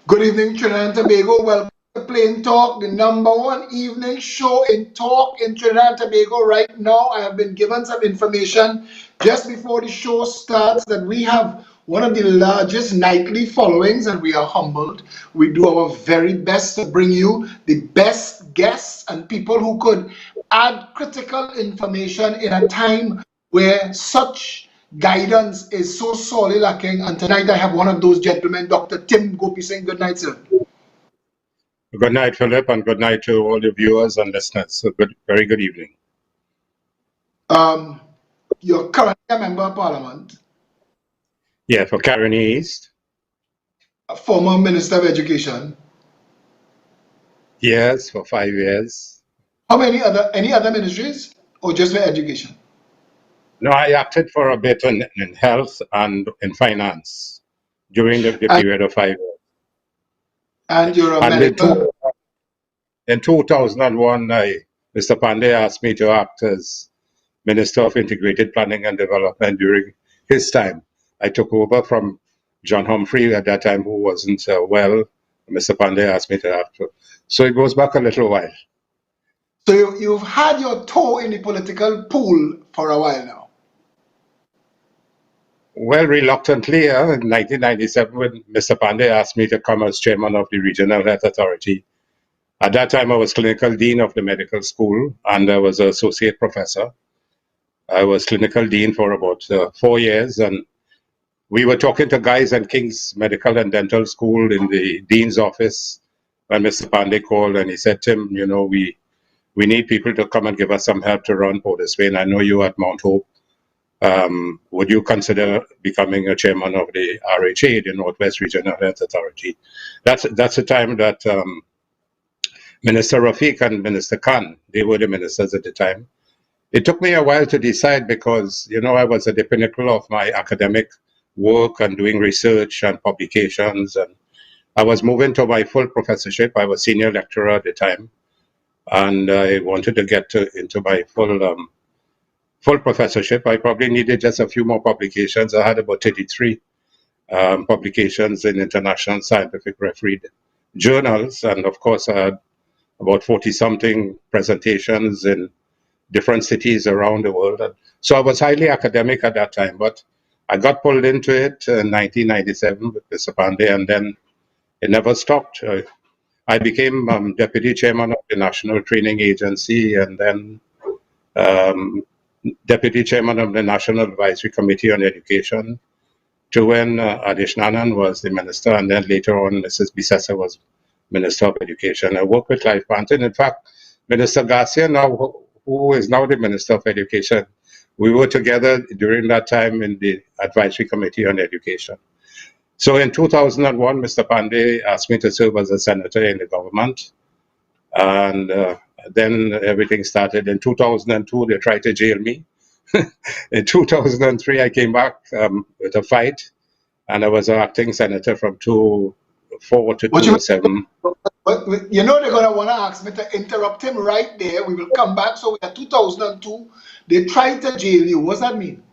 Good evening, Trinidad and Tobago. Welcome to Plain Talk, the #1 evening show in talk in Trinidad and Tobago. Right now, I have been given some information just before the show starts that we have one of the largest nightly followings, and we are humbled. We do our very best to bring you the best guests and people who could add critical information in a time where such guidance is so sorely lacking. And tonight I have one of those gentlemen, Dr. Tim Gopeesingh. Good night, sir. Good night, Philip, and good night to all the viewers and listeners. So very good evening. You're currently a member of parliament, Yeah, for Caroni East. a former minister of education. Yes, for 5 years. How many any other ministries or just for education? No, I acted for a bit in health and in finance during the And, period of 5 years. and you're a And medical. in 2001, Mr. Pandey asked me to act as Minister of Integrated Planning and Development during his time. I took over from John Humphrey at that time, who wasn't well. Mr. Pandey asked me to act. So it goes back a little while. So you've had your toe in the political pool for a while now. Well, reluctantly, in 1997, when Mr. Pandey asked me to come as chairman of the Regional Health Authority. At that time, I was clinical dean of the medical school, and I was an associate professor. I was clinical dean for about 4 years, and we were talking to guys at King's Medical and Dental School in the dean's office when Mr. Pandey called, and he said, Tim, you know, we need people to come and give us some help to run Port of Spain. I know you at Mount Hope. Would you consider becoming a chairman of the RHA, the Northwest Regional Health Authority? That's the time that Minister Rafiq and Minister Khan, they were the ministers at the time. It took me a while to decide because, you know, I was at the pinnacle of my academic work and doing research and publications, and I was moving to my full professorship. I was senior lecturer at the time, and I wanted to get into my full professorship. I probably needed just a few more publications. I had about 33 publications in international scientific refereed journals, and of course I had about 40-something presentations in different cities around the world. And so I was highly academic at that time, but I got pulled into it in 1997 with Mr. Pandey, and then it never stopped. I became deputy chairman of the National Training Agency, and then deputy chairman of the National Advisory Committee on Education, to when Adish Nanan was the minister, and then later on Mrs. Bisessa was Minister of Education. I worked with Clive Panton. In fact, Minister Garcia, now, who is now the Minister of Education, we were together during that time in the Advisory Committee on Education. So in 2001, Mr. Pandey asked me to serve as a senator in the government. And then everything started. In 2002, they tried to jail me. In 2003, I came back with a fight, and I was an acting senator from 2004 to 2007. But you know they're going to want to ask me to interrupt him right there. We will come back. So in 2002, they tried to jail you. What's that mean?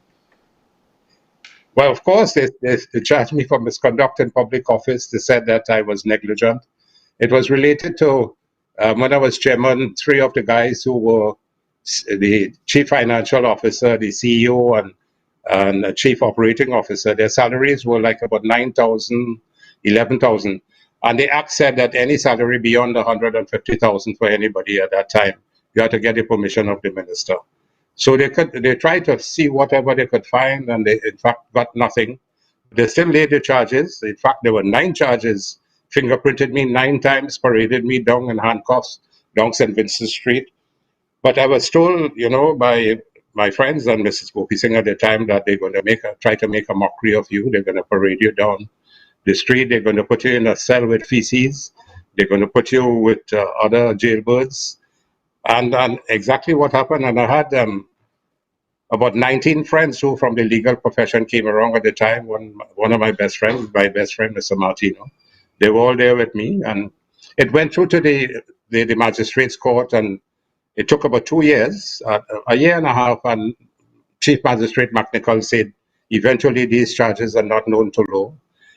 Well, of course, they charged me for misconduct in public office. They said that I was negligent. It was related to when I was chairman, 3 of the guys who were the chief financial officer, the CEO, and the chief operating officer, their salaries were like about 9,000, 11,000. And the act said that any salary beyond 150,000 for anybody at that time, you had to get the permission of the minister. So they tried to see whatever they could find, and they in fact got nothing. They still laid the charges. In fact, there were 9 charges. Fingerprinted me 9 times, paraded me down in handcuffs down St. Vincent Street. But I was told, you know, by my friends and Mrs. Gopeesingh at the time that they're going to try to make a mockery of you. They're going to parade you down the street. They're going to put you in a cell with feces. They're going to put you with other jailbirds. And exactly what happened. And I had about 19 friends who from the legal profession came around at the time. One of my best friends, Mr. Martino, they were all there with me. And it went through to the magistrate's court, and it took about 2 years, a year and a half, and Chief Magistrate McNichol said, eventually these charges are not known to law.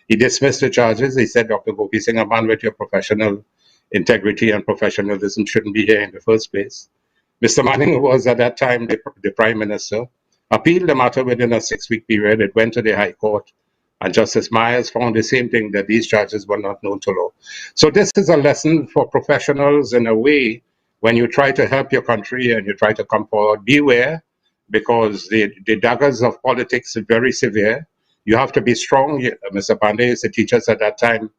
He dismissed the charges. He said, Dr. Gopeesingh, a man with your professional integrity and professionalism shouldn't be here in the first place. Mr. Manning, who was at that time the Prime Minister, appealed the matter within a 6-week period. It went to the High Court, and Justice Myers found the same thing, that these charges were not known to law. So this is a lesson for professionals in a way. When you try to help your country and you try to come forward, beware, because the daggers of politics are very severe. You have to be strong. Mr. Pandey used to teach us at that time,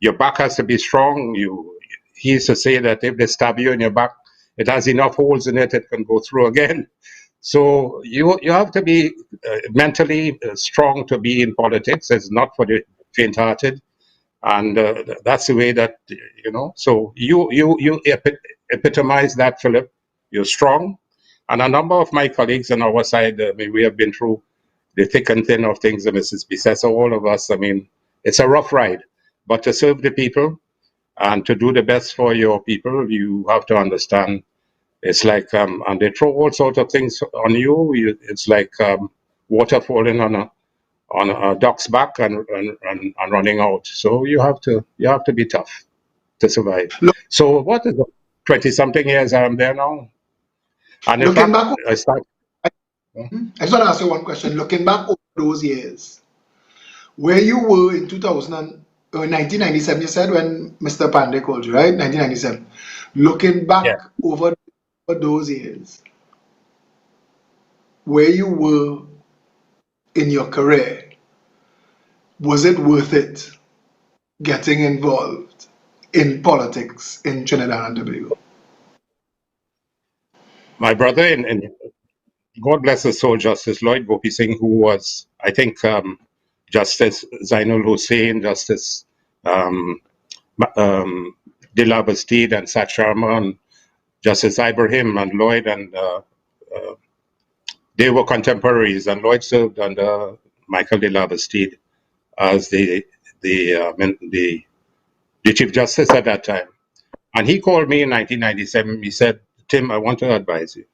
your back has to be strong. He used to say that if they stab you in your back, it has enough holes in it, it can go through again. So you have to be mentally strong to be in politics. It's not for the faint-hearted, and that's the way that, you know. So you epitomize that, Philip. You're strong, and a number of my colleagues on our side, I mean, we have been through the thick and thin of things, Mrs. Bissett. So all of us, I mean, it's a rough ride, but to serve the people and to do the best for your people, you have to understand. It's like, and they throw all sorts of things on you. It's like water falling on a duck's back and running out. So you have to be tough to survive. Look, So what is it? 20-something years I'm there now, and in looking fact, back, I start. I just want to ask you one question. Looking back over those years, where you were in 1997, you said, when Mr. Pandey called you, right? 1997. Looking Yeah, back over those years, where you were in your career, was it worth it getting involved in politics in Trinidad and Tobago? my brother in God bless his soul, Justice Lloyd Gopeesingh, who was, I think, Justice Zainul Hussain, Justice um, um, Dilla Bastide and Sat Sharma, and Justice Ibrahim and Lloyd, and they were contemporaries. And Lloyd served under Michael Dilla Bastide as the Chief Justice at that time. And he called me in 1997. He said, Tim, I want to advise you.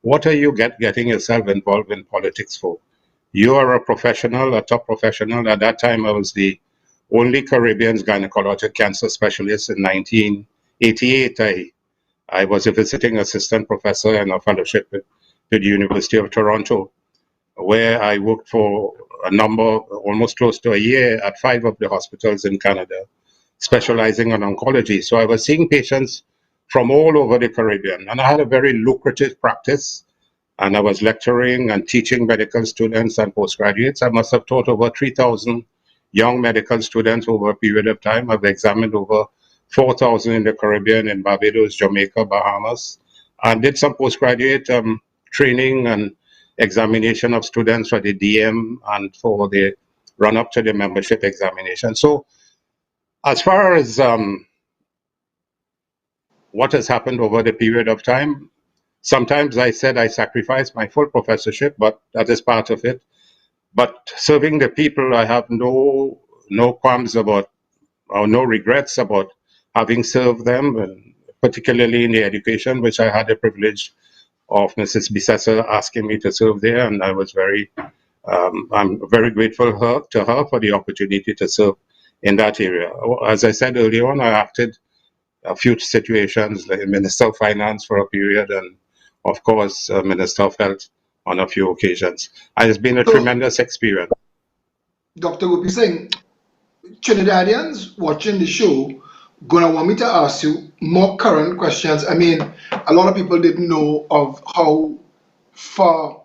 What are you getting yourself involved in politics for? You are a professional, a top professional. At that time, I was the only Caribbean gynecologic cancer specialist in 1988. I was a visiting assistant professor and a fellowship at the University of Toronto, where I worked for a number, almost close to a year, at 5 of the hospitals in Canada, specializing in oncology. So I was seeing patients from all over the Caribbean, and I had a very lucrative practice, and I was lecturing and teaching medical students and postgraduates. I must have taught over 3,000 young medical students over a period of time. I've examined over 4,000 in the Caribbean, in Barbados, Jamaica, Bahamas, and did some postgraduate training and examination of students for the DM and for the run up to the membership examination. So as far as what has happened over the period of time, sometimes I said I sacrificed my full professorship, but that is part of it. But serving the people, I have no qualms about, or no regrets about having served them, and particularly in the education, which I had the privilege of Mrs. Bissessa asking me to serve there, and I'm very grateful to her for the opportunity to serve in that area. As I said earlier on, I acted a few situations, like Minister of Finance for a period, and of course, Minister of Health on a few occasions. And it's been a So, tremendous experience. Dr. Gopeesingh, Trinidadians watching the show gonna want me to ask you more current questions. I mean, a lot of people didn't know of far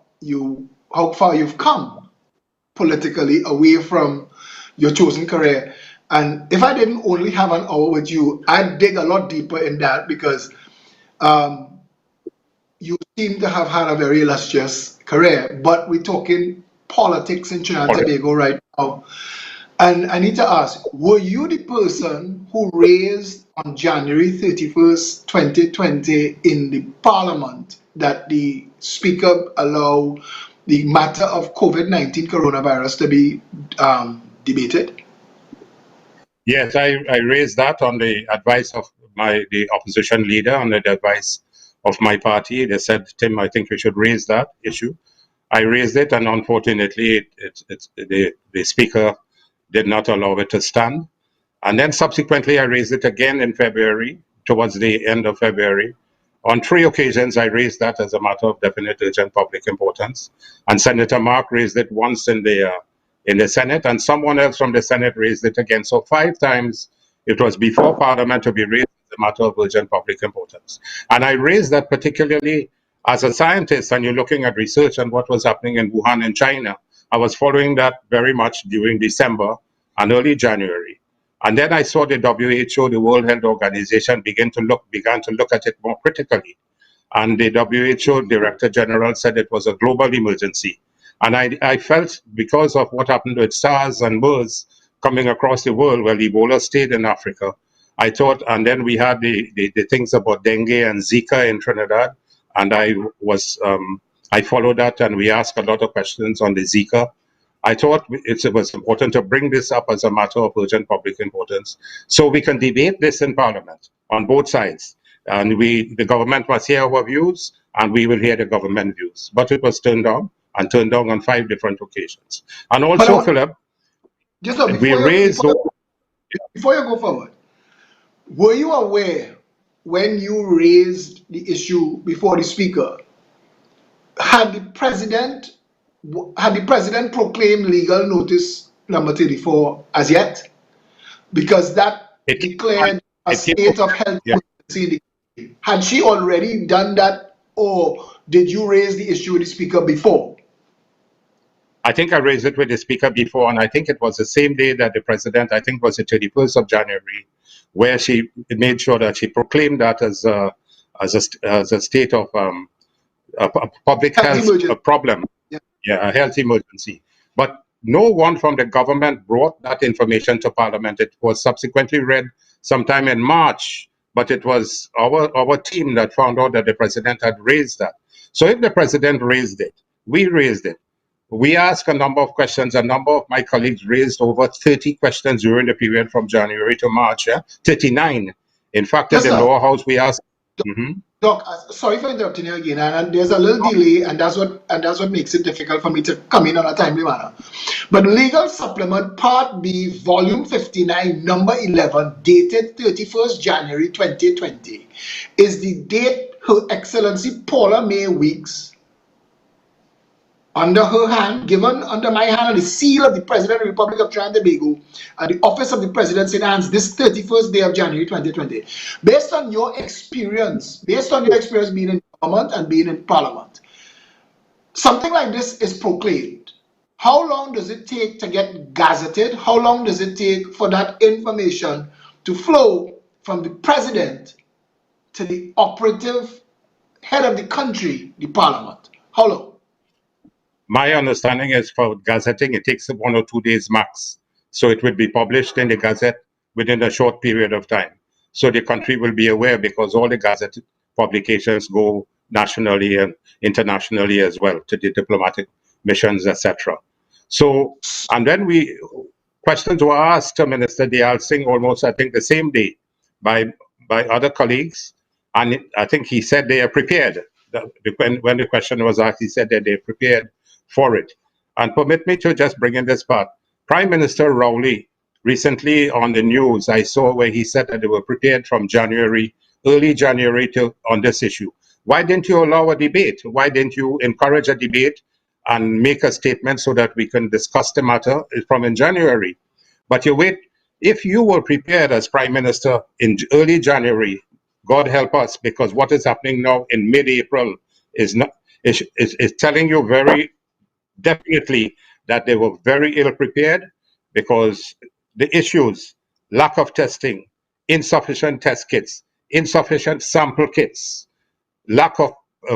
how far you've come politically away from your chosen career. And if I didn't only have an hour with you, I'd dig a lot deeper in that, because um, you seem to have had a very illustrious career. But we're talking politics in Trinidad and Tobago right now. And I need to ask, were you the person who raised on January 31st, 2020, in the parliament, that the speaker allow the matter of COVID-19 coronavirus to be debated? Yes, I raised that on the advice of the opposition leader, on the advice of my party. They said, Tim, I think you should raise that issue. I raised it, and unfortunately, the speaker did not allow it to stand. And then subsequently, I raised it again in February, towards the end of February. On 3 occasions, I raised that as a matter of definite urgent public importance. And Senator Mark raised it once in the Senate, and someone else from the Senate raised it again. So 5 times it was before Parliament to be raised as a matter of urgent public importance. And I raised that particularly as a scientist, and you're looking at research and what was happening in Wuhan in China. I was following that very much during December and early January. And then I saw the WHO, the World Health Organization, began to look at it more critically. And the WHO Director General said it was a global emergency. And I felt, because of what happened with SARS and MERS coming across the world, well, Ebola stayed in Africa. I thought, and then we had the things about dengue and Zika in Trinidad. And I followed that, and we asked a lot of questions on the Zika. I thought it was important to bring this up as a matter of urgent public importance, so we can debate this in Parliament on both sides. And the government must hear our views, and we will hear the government views. But it was turned down, and turned down on 5 different occasions. And also, Philip, just so we raised... before you go forward, were you aware when you raised the issue before the Speaker, had the President proclaimed legal notice number 34 as yet? Because that declared a state of health emergency. Had she already done that, or did you raise the issue with the Speaker before? I think I raised it with the Speaker before, and I think it was the same day that the President, I think it was the 31st of January, where she made sure that she proclaimed that as a state of a public health problem. Yeah, a health emergency. But no one from the government brought that information to Parliament. It was subsequently read sometime in March, but it was our team that found out that the President had raised that. So if the President raised it, we raised it. We asked a number of questions. A number of my colleagues raised over 30 questions during the period from January to March, 39. In fact, in the lower house, we asked... Doc, sorry for interrupting you again, and there's a little delay, and that's what makes it difficult for me to come in on a timely manner. But Legal Supplement Part B, Volume 59, Number 11, dated 31st January 2020, is the date Her Excellency Paula May Weeks, under her hand, given under my hand, and the seal of the President of the Republic of Trinidad and Tobago, and the office of the President in hands this 31st day of January 2020. Based on your experience being in government and being in Parliament, something like this is proclaimed. How long does it take to get gazetted? How long does it take for that information to flow from the President to the operative head of the country, the Parliament? How long? My understanding is for gazetting, it takes 1 or 2 days max. So it will be published in the Gazette within a short period of time. So the country will be aware, because all the Gazette publications go nationally and internationally as well to the diplomatic missions, etc. So, and then questions were asked to Minister Dayal Singh almost, I think, the same day by other colleagues. And I think he said they are prepared. When the question was asked, he said that they're prepared for it. And permit me to just bring in this part. Prime Minister Rowley, recently on the news, I saw where he said that they were prepared from early January on this issue. Why didn't you allow a debate? Why didn't you encourage a debate and make a statement so that we can discuss the matter from in January? But you wait. If you were prepared as Prime Minister in early January, God help us, because what is happening now in mid-April is telling you very definitely that they were very ill prepared, because the issues, lack of testing, insufficient test kits, insufficient sample kits, lack of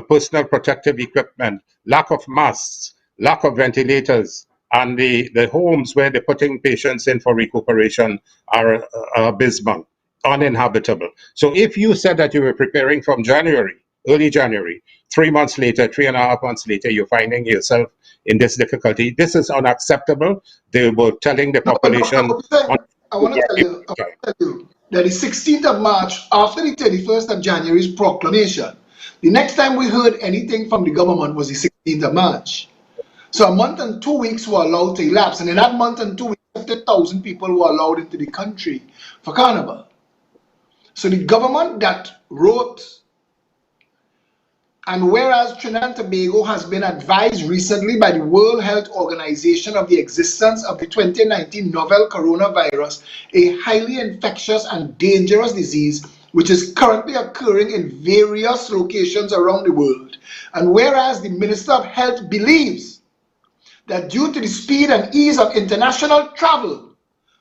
personal protective equipment, lack of masks, lack of ventilators, and the homes where they're putting patients in for recuperation are abysmal, uninhabitable. So if you said that you were preparing from early January, 3 months later, 3.5 months later, you're finding yourself in this difficulty. This is unacceptable. They were telling the population... I want to tell you that the 16th of March, after the 31st of January's proclamation, the next time we heard anything from the government was the 16th of March. So a month and 2 weeks were allowed to elapse. And in that month and 2 weeks, 150,000 people were allowed into the country for carnival. So the government that wrote, and whereas Trinidad and Tobago has been advised recently by the World Health Organization of the existence of the 2019 novel coronavirus, a highly infectious and dangerous disease which is currently occurring in various locations around the world. And whereas the Minister of Health believes that due to the speed and ease of international travel,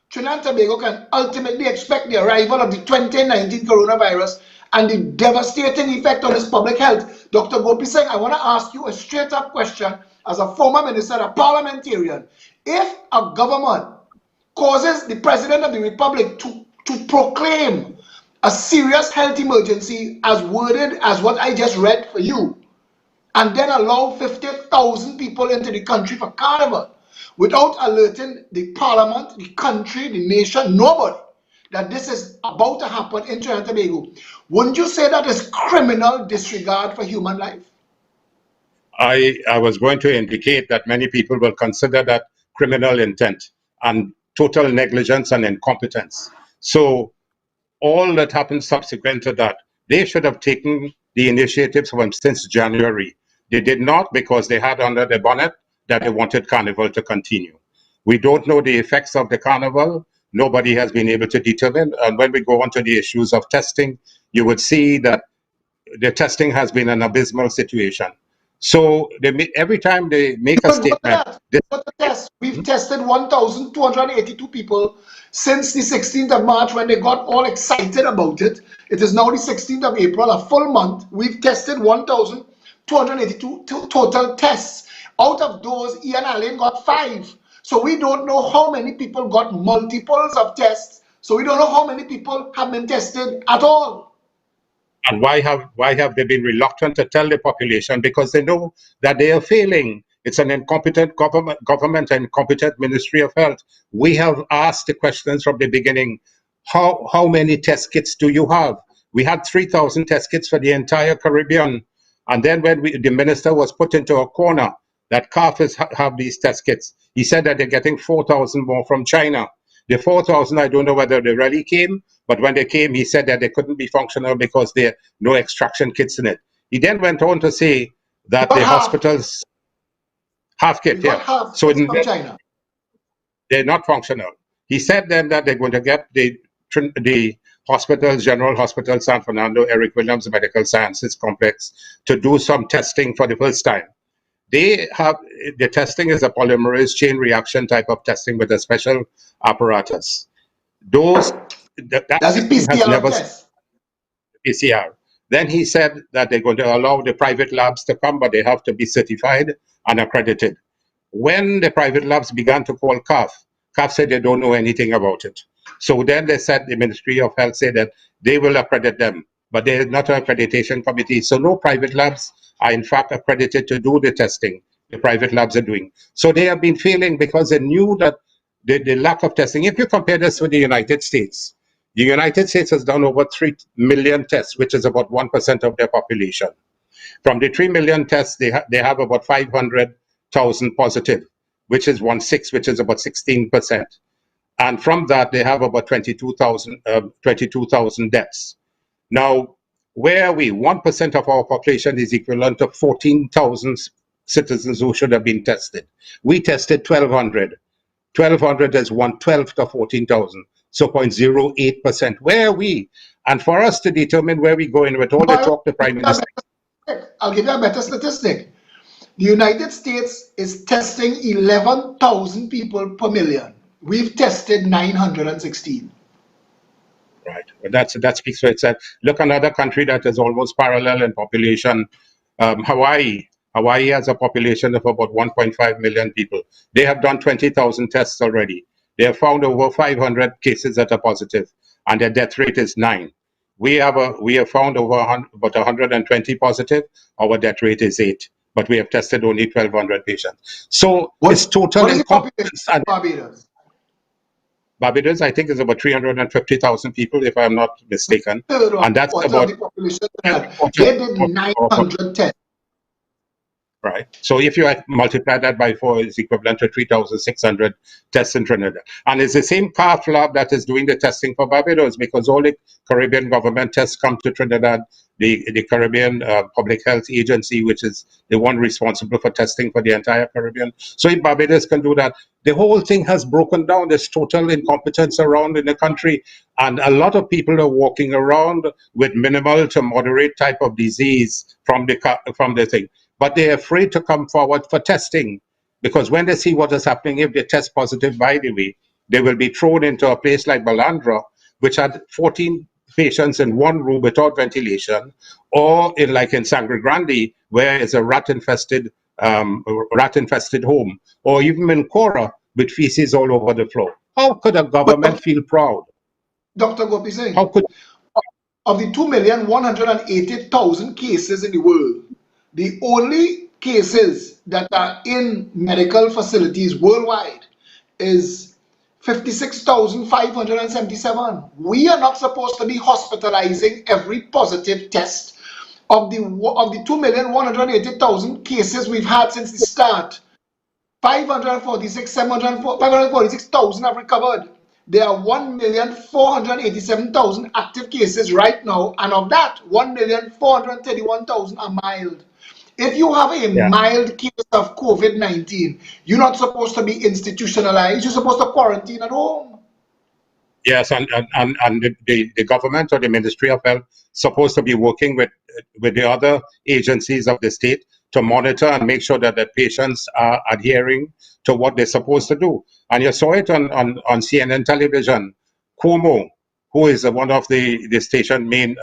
Trinidad and Tobago can ultimately expect the arrival of the 2019 coronavirus and the devastating effect on its public health. Dr. Gopeesingh, I want to ask you a straight up question as a former minister, a parliamentarian. If a government causes the President of the Republic to proclaim a serious health emergency as worded as what I just read for you, and then allow 50,000 people into the country for carnival without alerting the parliament, the country, the nation, nobody, that this is about to happen in Trinidad and Tobago, wouldn't you say that is criminal disregard for human life? I was going to indicate that many people will consider that criminal intent and total negligence and incompetence. So all that happened subsequent to that, they should have taken the initiatives from since January. They did not, because they had under their bonnet that they wanted carnival to continue. We don't know the effects of the carnival. Nobody has been able to determine. And when we go on to the issues of testing, you would see that the testing has been an abysmal situation. So every time they make a statement, We've tested 1,282 people since the 16th of March when they got all excited about it. It is now the 16th of April, a full month. We've tested 1,282 total tests. Out of those, Ian Allen got 5. So we don't know how many people got multiples of tests. So we don't know how many people have been tested at all. And why have they been reluctant to tell the population? Because they know that they are failing. It's an incompetent government and incompetent Ministry of Health. We have asked the questions from the beginning. How many test kits do you have? We had 3,000 test kits for the entire Caribbean. And then when the minister was put into a corner, that CAF have these test kits, he said that they're getting 4,000 more from China. The 4,000, I don't know whether they really came, but when they came, he said that they couldn't be functional because there are no extraction kits in it. He then went on to say that the hospitals half kit, yeah. So from China. They're not functional. He said then that they're going to get the hospitals, General Hospital San Fernando, Eric Williams Medical Sciences Complex, to do some testing for the first time. The testing is a polymerase chain reaction type of testing with a special apparatus. That's a PCR test. PCR. Then he said that they're going to allow the private labs to come, but they have to be certified and accredited. When the private labs began to call CAF said they don't know anything about it. So then they said, the Ministry of Health said that they will accredit them, but there is not an accreditation committee. So no private labs are in fact accredited to do the testing the private labs are doing. So they have been failing because they knew that the lack of testing. If you compare this with the United States has done over 3 million tests, which is about 1% of their population. From the 3 million tests, they have about 500,000 positive, which is 1/6, which is about 16%. And from that, they have about 22,000 deaths. Now, where are we? 1% of our population is equivalent to 14,000 citizens who should have been tested. We tested 1,200. 1,200 is 1/12 of 14,000. So 0.08%. Where are we? And for us to determine where we're going with all the talk the Prime Minister. I'll give you a better statistic. The United States is testing 11,000 people per million. We've tested 916. Right. Well, that speaks for itself. Look, another country that is almost parallel in population, Hawaii. Hawaii has a population of about 1.5 million people. They have done 20,000 tests already. They have found over 500 cases that are positive, and their death rate is 9. We have found over about 120 positive. Our death rate is 8, but we have tested only 1,200 patients. So it's total incompetence. Barbados? Barbados, I think, is about 350,000 people, if I'm not mistaken. And that's about the population. They did 900 tests. right? So if you multiply that by 4, it's equivalent to 3,600 tests in Trinidad. And it's the same cath lab that is doing the testing for Barbados, because all the Caribbean government tests come to Trinidad. The Caribbean Public Health Agency, which is the one responsible for testing for the entire Caribbean. So if Barbados can do that, the whole thing has broken down. There's total incompetence around in the country. And a lot of people are walking around with minimal to moderate type of disease from the thing. But they're afraid to come forward for testing, because when they see what is happening, if they test positive, by the way, they will be thrown into a place like Balandra, which had 14 patients in one room without ventilation, or in Sangre Grande, where it's a rat-infested home, or even in Cora with feces all over the floor. How could a But government feel proud? Dr. How Gopeesingh, could of the 2,180,000 cases in the world, the only cases that are in medical facilities worldwide is 56,577. We are not supposed to be hospitalizing every positive test. Of the 2,180,000 cases we've had since the start, 546,000 have recovered. There are 1,487,000 active cases right now, and of that, 1,431,000 are mild. If you have a yeah. mild case of COVID-19, you're not supposed to be institutionalized. You're supposed to quarantine at home. Yes, and the government or the Ministry of Health supposed to be working with the other agencies of the state to monitor and make sure that the patients are adhering to what they're supposed to do. And you saw it on CNN television. Cuomo, who is one of the station main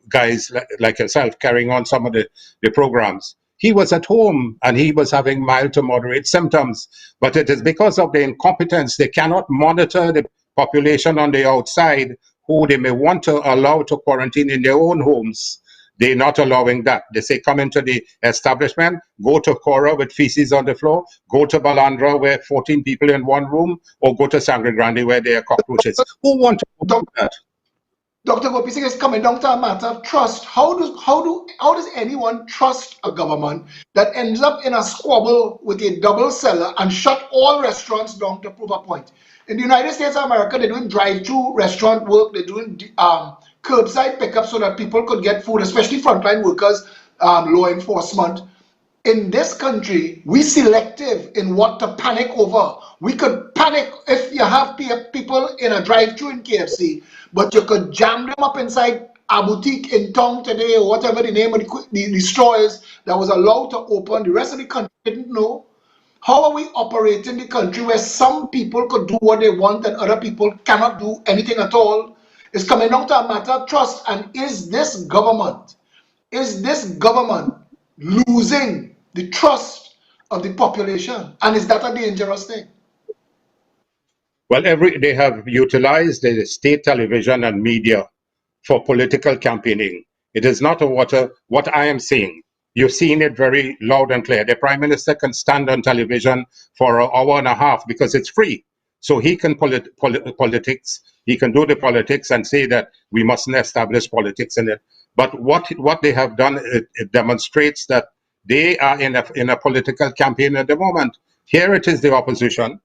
guys like yourself, carrying on some of the programs. He was at home and he was having mild to moderate symptoms, but it is because of the incompetence. They cannot monitor the population on the outside who they may want to allow to quarantine in their own homes. They're not allowing that. They say, come into the establishment, go to Cora with feces on the floor, go to Balandra where 14 people in one room, or go to Sangre Grande where there are cockroaches. Who want to do that? Dr. Gopeesingh is coming down to a matter of trust. How does anyone trust a government that ends up in a squabble with a double seller and shut all restaurants down to prove a point? In the United States of America, they're doing drive-through restaurant work. They're doing curbside pickup so that people could get food, especially frontline workers, law enforcement. In this country, we selective in what to panic over. We could panic if you have people in a drive-through in KFC, but you could jam them up inside a boutique in town today, or whatever the name of the store is that was allowed to open. The rest of the country didn't know. How are we operating the country where some people could do what they want and other people cannot do anything at all? It's coming down to a matter of trust. And is this government losing the trust of the population? And is that a dangerous thing? Well, they have utilized the state television and media for political campaigning. It is not what I am saying. You've seen it very loud and clear. The prime minister can stand on television for an hour and a half because it's free. So he can politics. He can do the politics and say that we mustn't establish politics in it. But what they have done, it demonstrates that they are in a political campaign at the moment. Here it is the opposition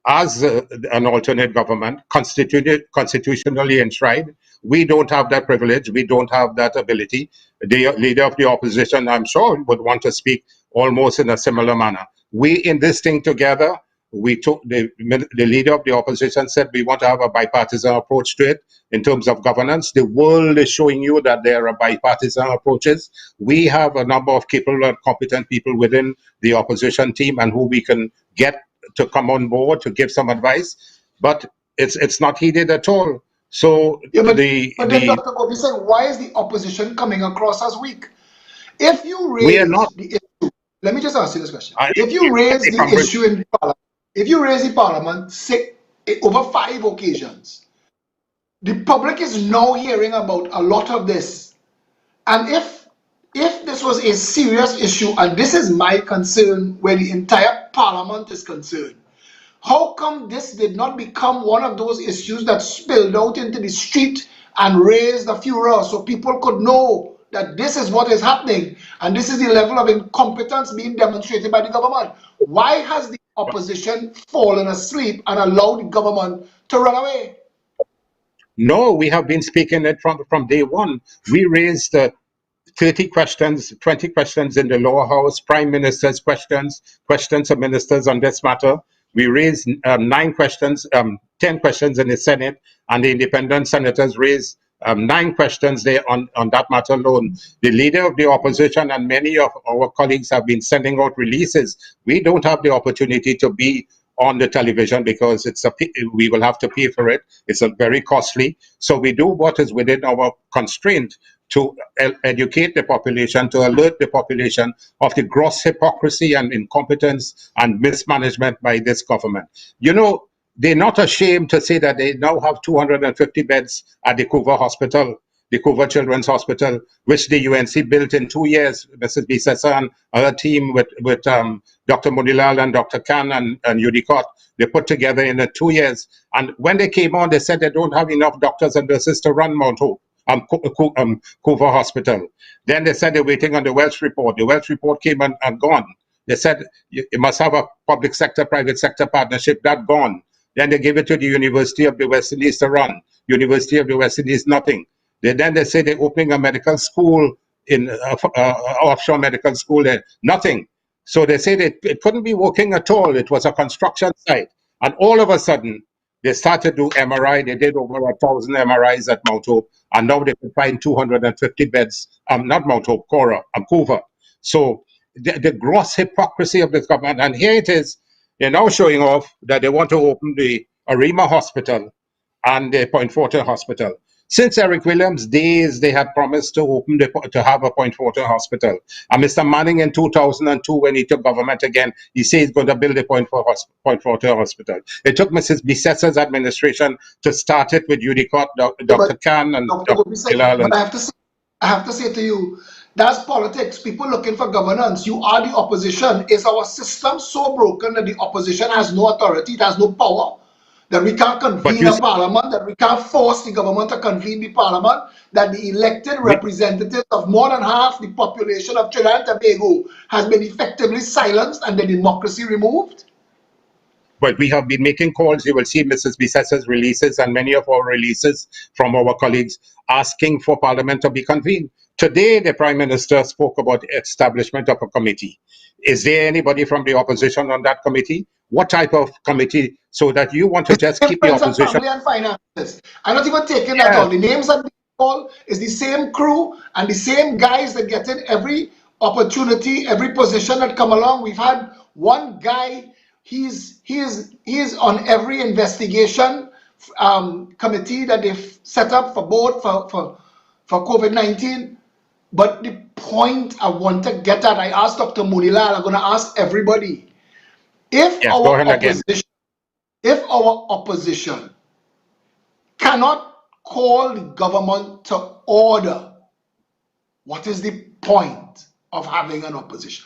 as an alternate government, constitutionally enshrined. We don't have that privilege. We don't have that ability. The leader of the opposition, I'm sure, would want to speak almost in a similar manner. We in this thing together. We took the leader of the opposition said we want to have a bipartisan approach to it in terms of governance. The world is showing you that there are bipartisan approaches. We have a number of capable and competent people within the opposition team and who we can get to come on board to give some advice, but it's not heeded at all. So Yeah, but then the Dr. Gopi said, why is the opposition coming across as weak? If you we are not. raise the issue, let me just ask you this question. I, If you raise the from issue in parliament, if you raise the parliament over 5 occasions, the public is now hearing about a lot of this. And if this was a serious issue, and this is my concern where the entire parliament is concerned, how come this did not become one of those issues that spilled out into the street and raised a furor so people could know that this is what is happening and this is the level of incompetence being demonstrated by the government. Why has the opposition fallen asleep and allowed the government to run away? No, we have been speaking it from day one. We raised 30 questions, 20 questions in the lower house, prime minister's questions, questions of ministers on this matter. We raised 9 questions, 10 questions in the Senate, and the independent senators raised 9 questions there on that matter alone. The leader of the opposition and many of our colleagues have been sending out releases. We don't have the opportunity to be on the television because we will have to pay for it. It's a very costly. So we do what is within our constraint to educate the population, to alert the population of the gross hypocrisy and incompetence and mismanagement by this government. You know, they're not ashamed to say that they now have 250 beds at the Couva Hospital, the Couva Children's Hospital, which the UNC built in 2 years. Mrs. Bisesa and her team with Dr. Munilal and Dr. Khan and Udicott, they put together in 2 years. And when they came on, they said they don't have enough doctors and nurses to run Mount Hope. Couva Hospital. Then they said they're waiting on the Welsh report. The Welsh report came and gone. They said you must have a public sector, private sector partnership. That gone. Then they gave it to the University of the West Indies to run. University of the West Indies, nothing. Then they say they're opening a medical school in offshore medical school there, nothing. So they say that it couldn't be working at all. It was a construction site. And all of a sudden, they started to do MRI. They did over 1,000 MRIs at Mount Hope, and now they can find 250 beds. Not Mount Hope, Couva. So the gross hypocrisy of this government, and here it is. They're now showing off that they want to open the Arima Hospital and the Point Fortin Hospital. Since Eric Williams' days, they had promised to have a Point Fortin Hospital. And Mr. Manning in 2002, when he took government again, he said he's going to build a Point Fortin Hospital. It took Mrs. Bisesa's administration to start it with Udicott, Dr. Khan, and Dr. Bilal. But I have to say to you, that's politics. People looking for governance. You are the opposition. Is our system so broken that the opposition has no authority, it has no power? That we can't convene a parliament, that we can't force the government to convene the parliament, that the elected representatives of more than half the population of Trinidad and Tobago has been effectively silenced and the democracy removed? But we have been making calls. You will see Mrs. Bisesa's releases and many of our releases from our colleagues asking for Parliament to be convened. Today, the Prime Minister spoke about the establishment of a committee. Is there anybody from the opposition on that committee? What type of committee? So that you want to just keep the opposition? Family and finances. I'm not even taking that all. The names that they call is the same crew and the same guys that get in every opportunity, every position that come along. We've had one guy. He's on every investigation committee that they've set up for both for COVID-19. But the point I want to get at, I asked Dr. Munilal, I'm going to ask everybody, if our opposition cannot call the government to order, what is the point of having an opposition?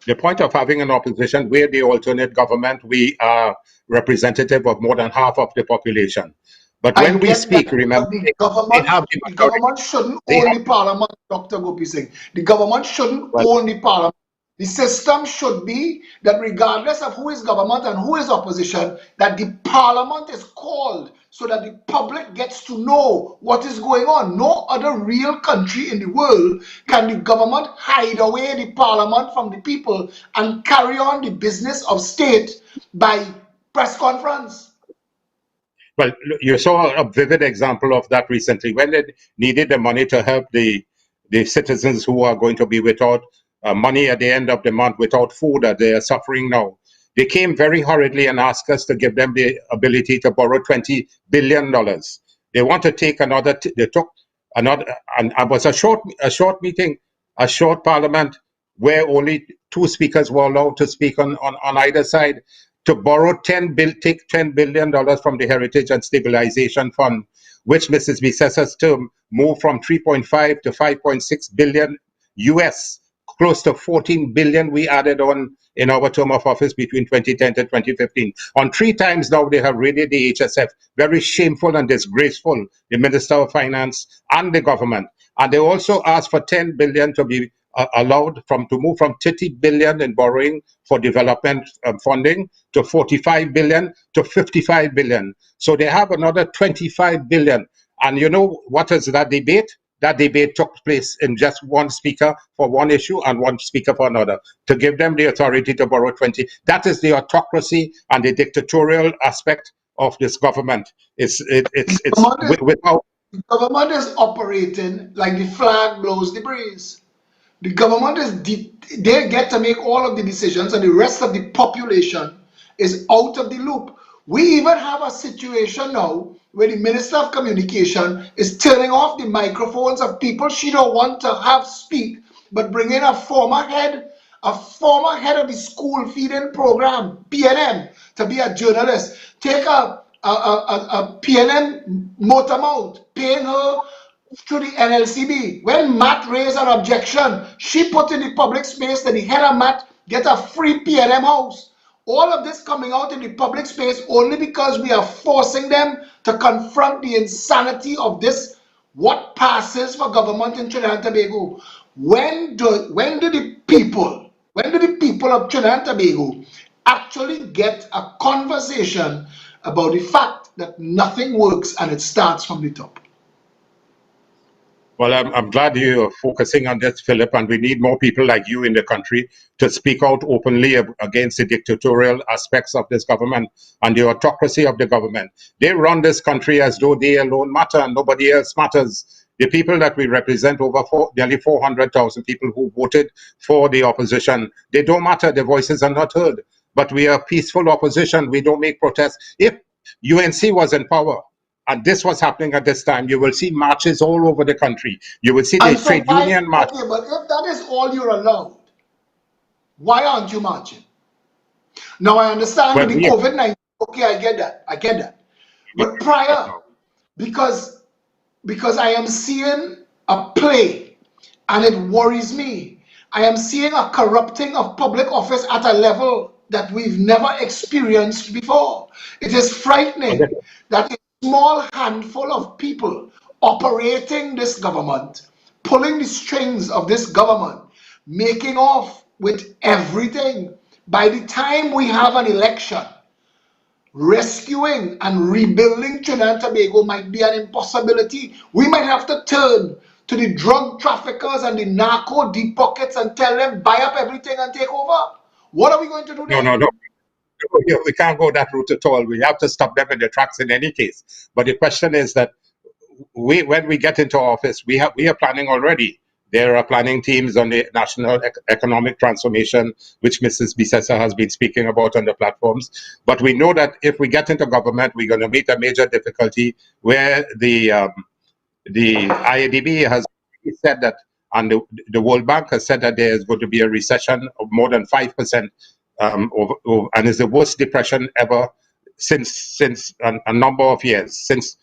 The point of having an opposition, we're the alternate government. We are representative of more than half of the population. But when we speak, remember, the government shouldn't own the parliament, Dr. Gopeesingh. The government shouldn't own the parliament. The system should be that regardless of who is government and who is opposition, that the parliament is called so that the public gets to know what is going on. No other real country in the world can the government hide away the parliament from the people and carry on the business of state by press conference. Well, you saw a vivid example of that recently when they needed the money to help the citizens who are going to be without money at the end of the month, without food that they are suffering now. They came very hurriedly and asked us to give them the ability to borrow $20 billion. They want to take another, they took another, and it was a short meeting, a short parliament where only 2 speakers were allowed to speak on either side, to borrow take $10 billion from the Heritage and Stabilization Fund, which Mrs. Bisesa's term moved from 3.5 to 5.6 billion US, close to 14 billion we added on in our term of office between 2010 to 2015. On 3 times now they have raided the HSF. Very shameful and disgraceful, the Minister of Finance and the government. And they also asked for 10 billion to be allowed to move from 30 billion in borrowing for development funding to 45 billion to 55 billion. So they have another 25 billion. And you know what is that debate? That debate took place in just one speaker for one issue and one speaker for another, to give them the authority to borrow 20. That is the autocracy and the dictatorial aspect of this government. It's without. The government is operating like the flag blows the breeze. The government they get to make all of the decisions, and the rest of the population is out of the loop. We even have a situation now where the Minister of Communication is turning off the microphones of people she don't want to have speak, but bringing a former head of the school feeding program, PNM, to be a journalist. Take a PNM motor mount, paying her to the NLCB. When Matt raised an objection, she put in the public space that the head of Matt get a free PNM house. All of this coming out in the public space only because we are forcing them to confront the insanity of this, what passes for government in Trinidad and Tobago. When do the people of Trinidad and Tobago actually get a conversation about the fact that nothing works and it starts from the top? Well, I'm glad you're focusing on this, Philip, and we need more people like you in the country to speak out openly against the dictatorial aspects of this government and the autocracy of the government. They run this country as though they alone matter and nobody else matters. The people that we represent, nearly 400,000 people who voted for the opposition, they don't matter. Their voices are not heard. But we are peaceful opposition. We don't make protests. If UNC was in power, and this was happening at this time, you will see marches all over the country. You will see the And so trade union march. okay, but if that is all you're allowed, why aren't you marching? Now I understand Well, with the COVID-19, okay, I get that. But prior, because I am seeing a play and it worries me. I am seeing a corrupting of public office at a level that we've never experienced before. It is frightening that a small handful of people operating this government, pulling the strings of this government, making off with everything. By the time we have an election, rescuing and rebuilding Trinidad and Tobago might be an impossibility. We might have to turn to the drug traffickers and the narco deep pockets and tell them buy up everything and take over. What are we going to do then? No. We can't go that route at all. We have to stop them in their tracks in any case. But the question is that when we get into office, we are planning already. There are planning teams on the national economic transformation, which Mrs. Bisesa has been speaking about on the platforms. But we know that if we get into government, we're going to meet a major difficulty where the IADB has said that, and the World Bank has said that there is going to be a recession of more than 5%, and it's the worst depression ever since a number of years, since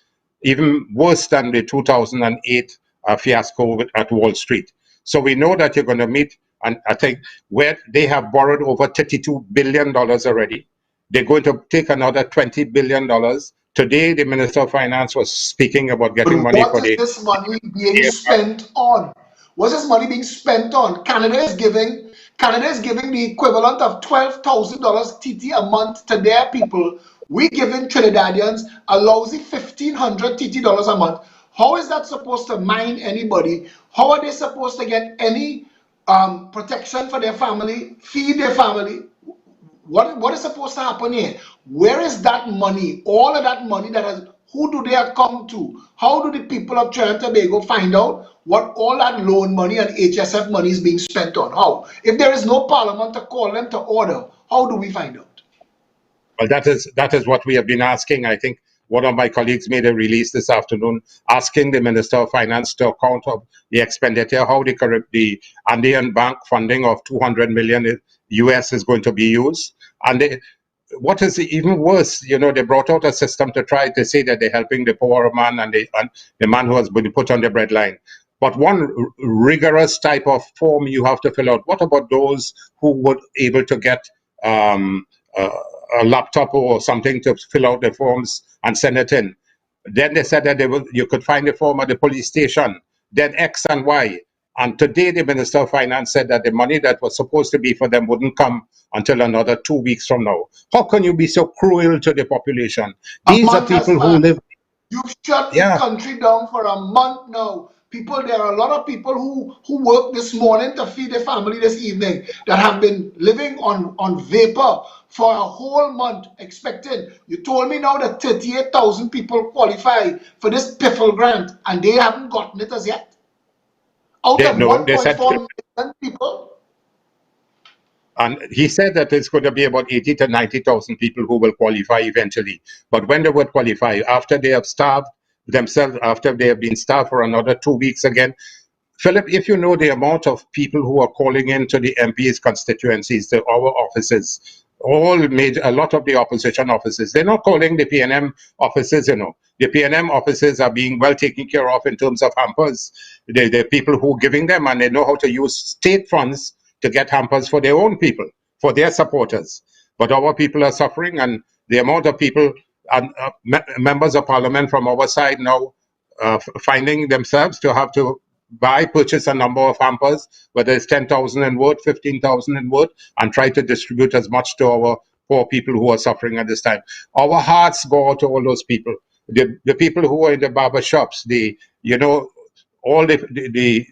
even worse than the 2008 fiasco at Wall Street. So we know that you're going to meet, and I think where they have borrowed over $32 billion already, they're going to take another $20 billion. Today, the Minister of Finance was speaking about getting money for What is this money being spent on? What's this money being spent on? Canada is giving the equivalent of $12,000 TT a month to their people. We giving Trinidadians a lousy $1,500 TT dollars a month. How is that supposed to mind anybody? How are they supposed to get any protection for their family, feed their family? What is supposed to happen here? Where is that money? All of that money that has, who do they account to? How do the people of Trinidad and Tobago find out what all that loan money and HSF money is being spent on? How? If there is no parliament to call them to order, how do we find out? Well, that is what we have been asking. I think one of my colleagues made a release this afternoon asking the Minister of Finance to account of the expenditure, how the Andean Bank funding of 200 million US is going to be used. And what is even worse, they brought out a system to try to say that they're helping the poorer man and the man who has been put on the breadline. But one rigorous type of form you have to fill out. What about those who were able to get a laptop or something to fill out the forms and send it in? Then they said that you could find the form at the police station. then X and Y. And today, the Minister of Finance said that the money that was supposed to be for them wouldn't come until another 2 weeks from now. How can you be so cruel to the population? A These are month has people who passed. live, You've shut the yeah, country down for a month now. People, there are a lot of people who work this morning to feed their family this evening that have been living on vapor for a whole month, expecting. You told me now that 38,000 people qualify for this piffle grant, and they haven't gotten it as yet. Out they of know, they said, 1.4 million people. and he said that it's going to be about 80 to 90,000 people who will qualify eventually. But when they would qualify, after they have starved themselves, after they have been starved for another 2 weeks again, Philip, if you know the amount of people who are calling into the MPs' constituencies, to our offices, all made a lot of the opposition offices, they're not calling the PNM offices, you know. The PNM offices are being well taken care of in terms of hampers. The people who are giving them, and they know how to use state funds to get hampers for their own people, for their supporters. But our people are suffering, and the amount of people, and members of parliament from our side now, finding themselves to have to purchase a number of hampers, whether it's 10,000 in wood, 15,000 in wood, and try to distribute as much to our poor people who are suffering at this time. Our hearts go out to all those people. The people who are in the barber shops, you know, all the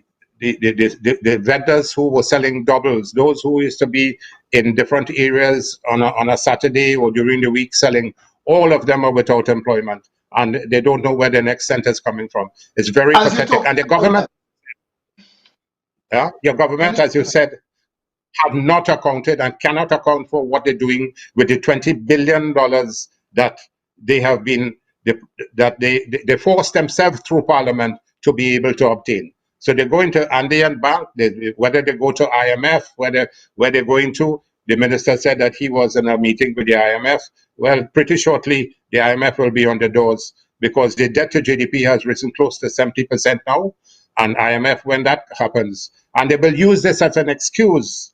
vendors who were selling doubles, those who used to be in different areas on a Saturday or during the week selling, all of them are without employment, and they don't know where the next cent is coming from. It's very As you pathetic. talk And the about government, that, yeah, your government, as you said, have not accounted and cannot account for what they're doing with the $20 billion that they have been that they forced themselves through Parliament to be able to obtain. So they're going to Andean Bank, whether they go to IMF, where they're going to. The minister said that he was in a meeting with the IMF. Well, pretty shortly, the IMF will be on the doors because the debt to GDP has risen close to 70% now. And IMF, when that happens, and they will use this as an excuse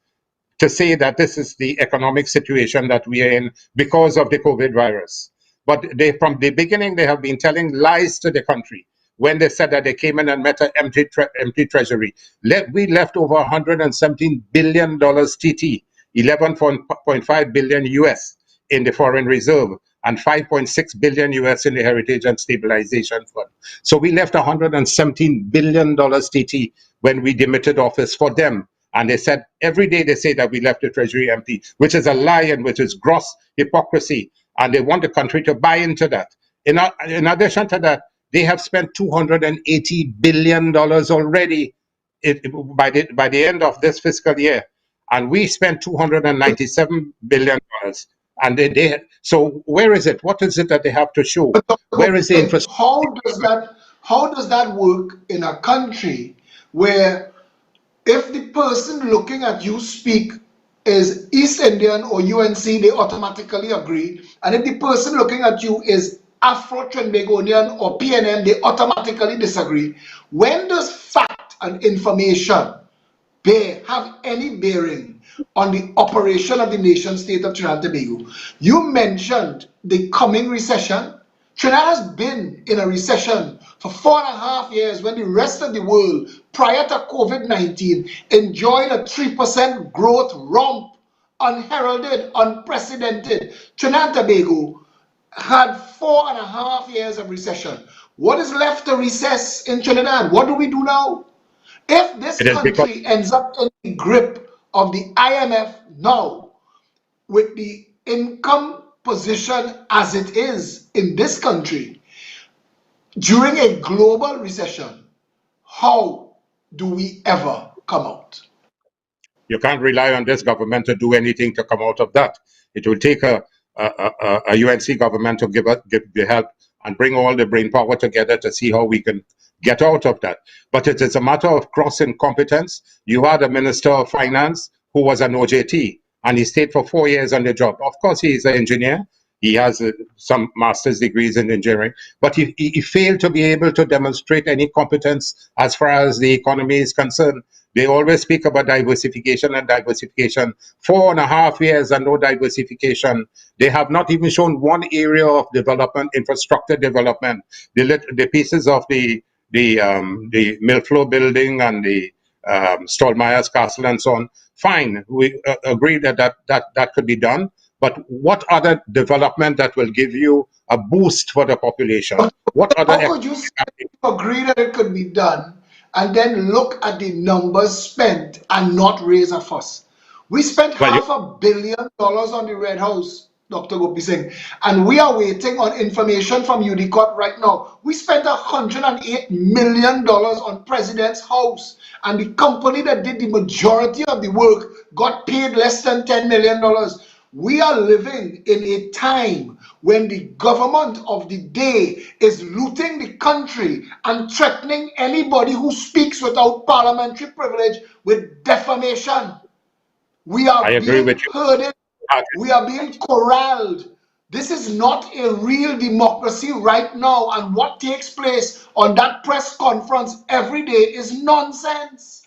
to say that this is the economic situation that we are in because of the COVID virus. But from the beginning, they have been telling lies to the country when they said that they came in and met an empty treasury. We left over $117 billion TT, 11.5 billion US in the foreign reserve, and 5.6 billion US in the Heritage and Stabilization Fund. So we left $117 billion TT when we demitted office for them. And they said, every day they say that we left the treasury empty, which is a lie and which is gross hypocrisy. And they want the country to buy into that. In addition to that, they have spent $280 billion already by the end of this fiscal year. And we spent $297 billion. And so where is it? What is it that they have to show? Where is the infrastructure? how does that work in a country where if the person looking at you speak is East Indian or UNC, they automatically agree. And if the person looking at you is Afro-Trinbagonian or PNM, they automatically disagree. When does fact and information have any bearing on the operation of the nation state of Trinidad and Tobago? You mentioned the coming recession. Trinidad has been in a recession for 4.5 years when the rest of the world, prior to COVID-19, enjoyed a 3% growth romp, unheralded, unprecedented. Trinidad and Tobago had 4.5 years of recession. What is left to recess in Trinidad? What do we do now? If this It is because country ends up in the grip of the IMF now, with the income position as it is in this country, during a global recession, how do we ever come out? you can't rely on this government to do anything to come out of that. It will take a UNC government to give the help and bring all the brain power together to see how we can get out of that. But it is a matter of cross incompetence. You had a minister of finance who was an OJT, and he stayed for 4 years on the job. Of course, he is an engineer. He has some master's degrees in engineering, but he failed to be able to demonstrate any competence as far as the economy is concerned. They always speak about diversification and diversification. 4.5 years and no diversification. They have not even shown one area of development, infrastructure development. The pieces of the the Milflow building and the Stallmeyer's Castle and so on. Fine, we agree that could be done. But what other development that will give you a boost for the population? What other How could you agree that it could be done and then look at the numbers spent and not raise a fuss? We spent well, $500 million on the Red House, Dr. Gopeesingh, and we are waiting on information from UDCOT right now. We spent $108 million on President's House, and the company that did the majority of the work got paid less than $10 million. We are living in a time when the government of the day is looting the country and threatening anybody who speaks without parliamentary privilege with defamation. We I are agree being with you. herded, we are being corralled. This is not a real democracy right now, and what takes place on that press conference every day is nonsense.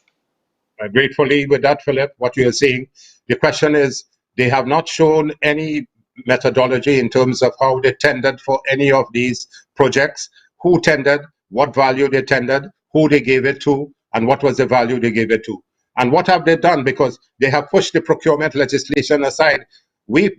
Gratefully with that, Philip, what you are saying. The question is, they have not shown any methodology in terms of how they tendered for any of these projects, who tendered, what value they tendered, who they gave it to, and what was the value they gave it to. And what have they done? Because they have pushed the procurement legislation aside. We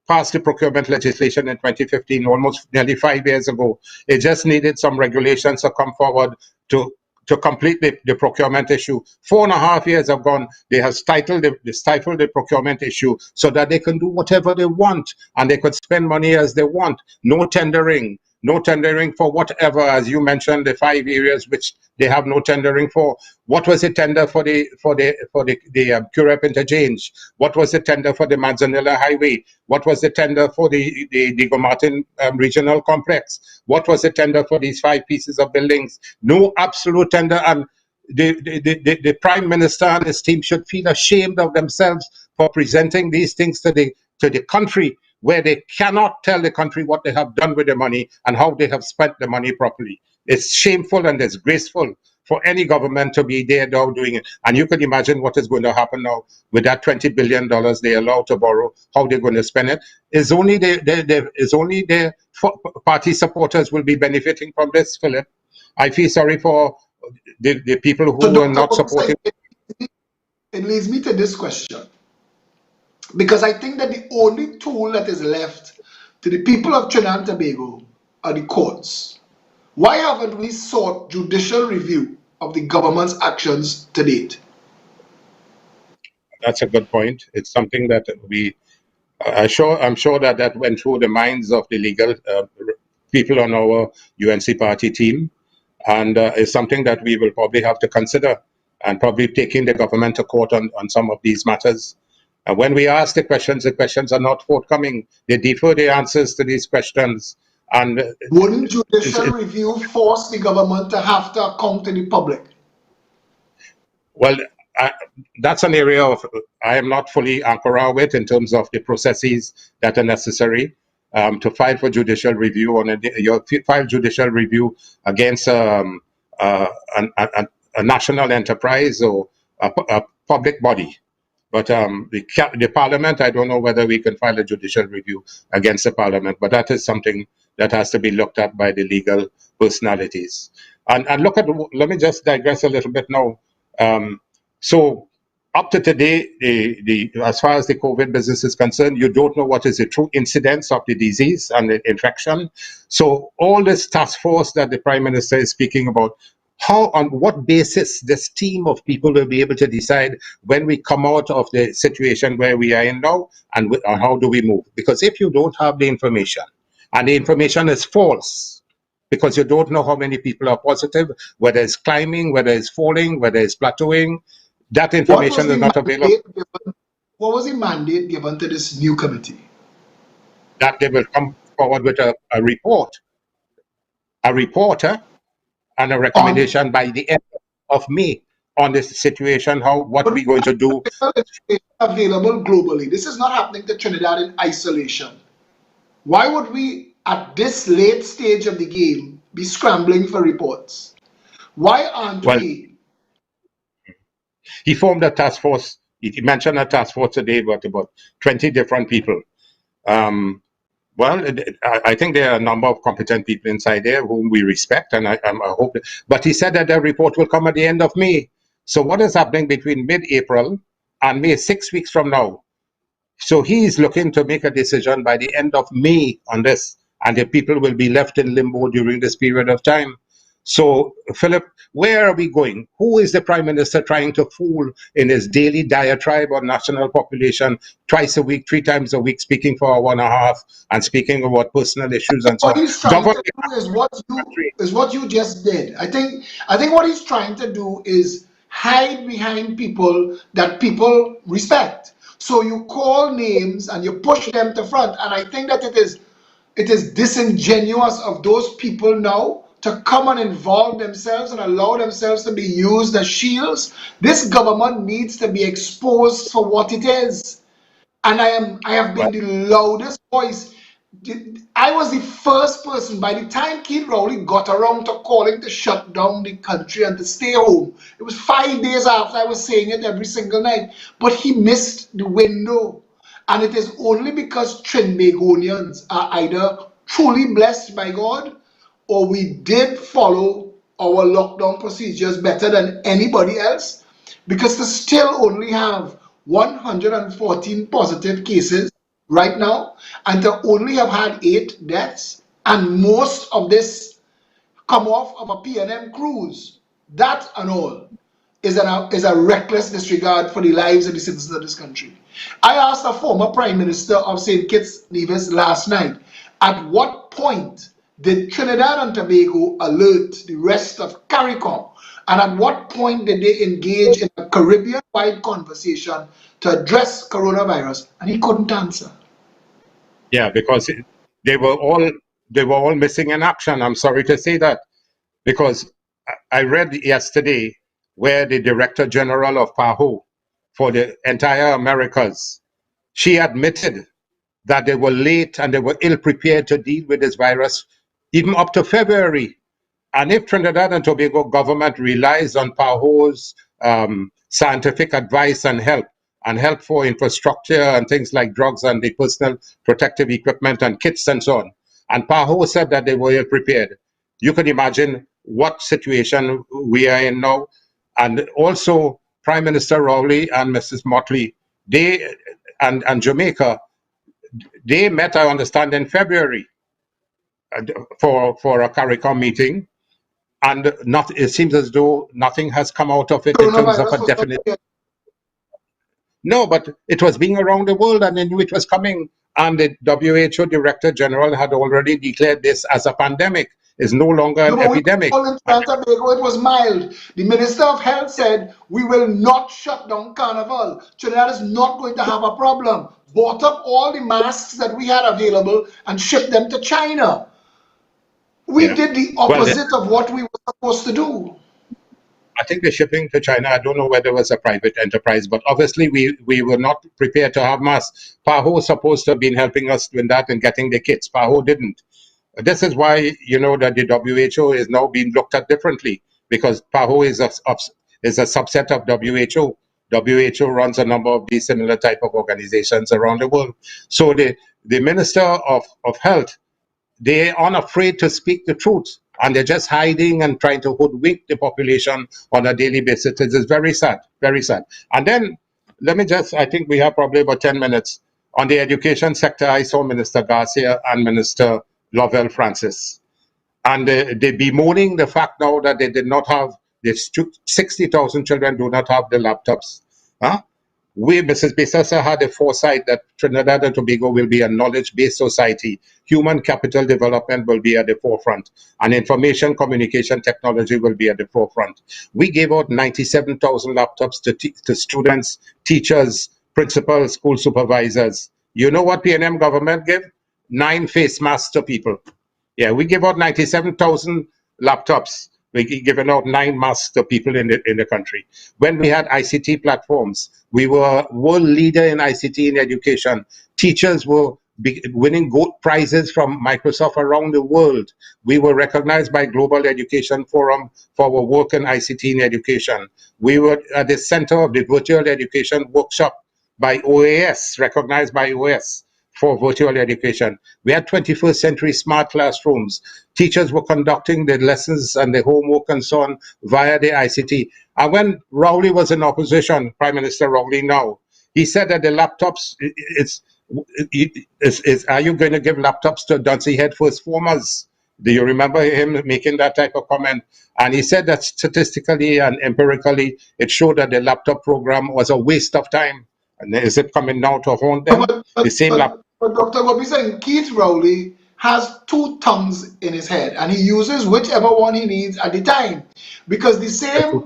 passed the procurement legislation in 2015, almost nearly 5 years ago. It just needed some regulations to come forward to complete the procurement issue. 4.5 years have gone. They have stifled the procurement issue so that they can do whatever they want and they could spend money as they want. No tendering. No tendering for whatever, as you mentioned, the 5 areas which they have no tendering for. What was the tender for the Curep interchange? What was the tender for the Manzanilla Highway? What was the tender for the Gomartin regional complex? What was the tender for these 5 pieces of buildings? No absolute tender, and the Prime Minister and his team should feel ashamed of themselves for presenting these things to the country, where they cannot tell the country what they have done with the money and how they have spent the money properly. It's shameful and disgraceful for any government to be there now doing it. And you can imagine what is going to happen now with that $20 billion they allow to borrow, how they're going to spend it. It's only their party supporters will be benefiting from this, Philip. I feel sorry for the people So, who are Dr. not Gopeesingh, supporting. it leads me to this question, because I think that the only tool that is left to the people of Trinidad and Tobago are the courts. Why haven't we sought judicial review of the government's actions to date? That's a good point. It's something that I'm sure that went through the minds of the legal people on our UNC party team, and it's something that we will probably have to consider, and probably taking the government to court on some of these matters. When we ask the questions are not forthcoming. They defer the answers to these questions, and Wouldn't judicial review force the government to have to account to the public? well, I, that's an area of I am not fully anchored with in terms of the processes that are necessary to file for judicial review on your file judicial review against uh, a national enterprise or a public body. But the parliament, I don't know whether we can file a judicial review against the parliament, but that is something that has to be looked at by the legal personalities. And look at, let me just digress a little bit now. Um, so up to today, as far as the COVID business is concerned, you don't know what is the true incidence of the disease and the infection. So all this task force that the Prime Minister is speaking about, how, on what basis this team of people will be able to decide when we come out of the situation where we are in now, and how do we move? Because if you don't have the information, and the information is false, because you don't know how many people are positive, whether it's climbing, whether it's falling, whether it's plateauing, that What was information is the not available. mandate given? What was the mandate given to this new committee? That they will come forward with a report, a reporter, and a On recommendation by the end of May on this situation, how what we're going to do. information available globally. This is not happening to Trinidad in isolation. Why would we, at this late stage of the game, be scrambling for reports? Why aren't Well, we? he formed a task force. He mentioned a task force today, but about 20 different people. Um, Well, I think there are a number of competent people inside there whom we respect, and I hope. But he said that the report will come at the end of May. So what is happening between mid-April and May, 6 weeks from now? So he is looking to make a decision by the end of May on this, and the people will be left in limbo during this period of time. So, Philip, where are we going? Who is the Prime Minister trying to fool in his daily diatribe on national population, twice a week, 3 times a week, speaking for 1.5 hours and speaking about personal issues and so What on? he's trying Government to do is what you country. just did. I think what he's trying to do is hide behind people that people respect. So you call names and you push them to front. And I think that it is disingenuous of those people now to come and involve themselves and allow themselves to be used as shields. This government needs to be exposed for what it is. And I have Well, been the loudest voice. I was the first person by the time Keith Rowley got around to calling to shut down the country and to stay home. It was 5 days after I was saying it every single night, but he missed the window. And it is only because Trinbagonians are either truly blessed by God or we did follow our lockdown procedures better than anybody else, because to still only have 114 positive cases right now and to only have had 8 deaths, and most of this come off of a PNM cruise. That and all is a reckless disregard for the lives of the citizens of this country. I asked a former Prime Minister of St. Kitts Nevis last night, at what point did Trinidad and Tobago alert the rest of CARICOM? And at what point did they engage in a Caribbean wide conversation to address coronavirus? And he couldn't answer. yeah, because they were all they were all missing in action. I'm sorry to say that. Because I read yesterday where the Director General of PAHO for the entire Americas, she admitted that they were late and they were ill prepared to deal with this virus even up to February. And if Trinidad and Tobago government relies on PAHO's scientific advice and help for infrastructure and things like drugs and the personal protective equipment and kits and so on, and PAHO said that they were ill prepared, you can imagine what situation we are in now. And also, Prime Minister Rowley and Mrs. Motley, they and Jamaica, they met, I understand, in February for a CARICOM meeting, and not it seems as though nothing has come out of it in terms of a Coronavirus was not definite. there. No, but it was being around the world and they knew it was coming, and the WHO Director General had already declared this as a pandemic. It's no longer No, an but we epidemic. all in Trinidad and Tobago, it was mild. The Minister of Health said, we will not shut down Carnival. Trinidad is not going to have a problem. Bought up all the masks that we had available and shipped them to China. We Yeah. did the Well, opposite of what we were supposed to do. I think the shipping to China, I don't know whether it was a private enterprise, but obviously we were not prepared to have masks. PAHO was supposed to have been helping us in that and getting the kits. PAHO didn't. This is why you know that the WHO is now being looked at differently, because PAHO is a subset of WHO. WHO runs a number of these similar type of organizations around the world. So the Minister of Health, they are unafraid to speak the truth, and they're just hiding and trying to hoodwink the population on a daily basis. It is very sad, very sad. And then let me just, I think we have probably about 10 minutes. On the education sector, I saw Minister Garcia and Minister Lovell Francis, and they bemoaning the fact now that they did not have, the 60,000 children do not have the laptops. Huh? We, Mrs. Besassa, had a foresight that Trinidad and Tobago will be a knowledge-based society. Human capital development will be at the forefront, and information communication technology will be at the forefront. We gave out 97,000 laptops to students, teachers, principals, school supervisors. You know what PNM government gave? 9 face masks to people. Yeah, we give out 97,000 laptops. We given out 9 masks to people in the country. When we had ICT platforms, we were world leader in ICT in education. Teachers were winning gold prizes from Microsoft around the world. We were recognized by Global Education Forum for our work in ICT in education. We were at the center of the virtual education workshop by OAS, recognized by OAS for virtual education. We had 21st century smart classrooms. Teachers were conducting their lessons and their homework and so on via the ICT. And when Rowley was in opposition, Prime Minister Rowley now, he said that the laptops, are you going to give laptops to Duncy Head first formers? Do you remember him making that type of comment? And he said that statistically and empirically, it showed that the laptop program was a waste of time. And is it coming now to haunt them? The same laptop. But Dr. Gopeesingh, Keith Rowley has two tongues in his head, and he uses whichever one he needs at the time, because the same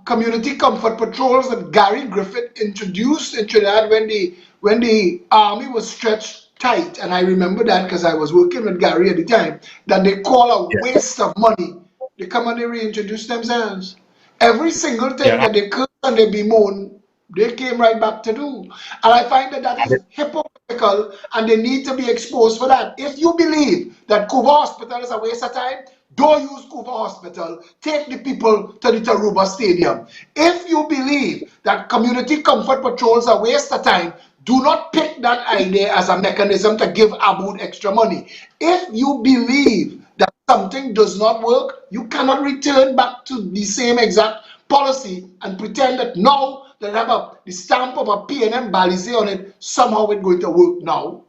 community comfort patrols that Gary Griffith introduced in Trinidad when the army was stretched tight, and I remember that because I was working with Gary at the time, that they call a Yeah, waste of money. They come and they reintroduce themselves. Every single thing yeah. that they curse and they bemoan, they came right back to do. And I find that that is hypocritical and they need to be exposed for that. If you believe that Cuba Hospital is a waste of time, don't use Cuba Hospital. Take the people to the Taruba Stadium. If you believe that community comfort patrols are a waste of time, do not pick that idea as a mechanism to give Aboud extra money. If you believe that something does not work, you cannot return back to the same exact policy and pretend that now that have the stamp of a PNM Balize on it, somehow it's going to work now.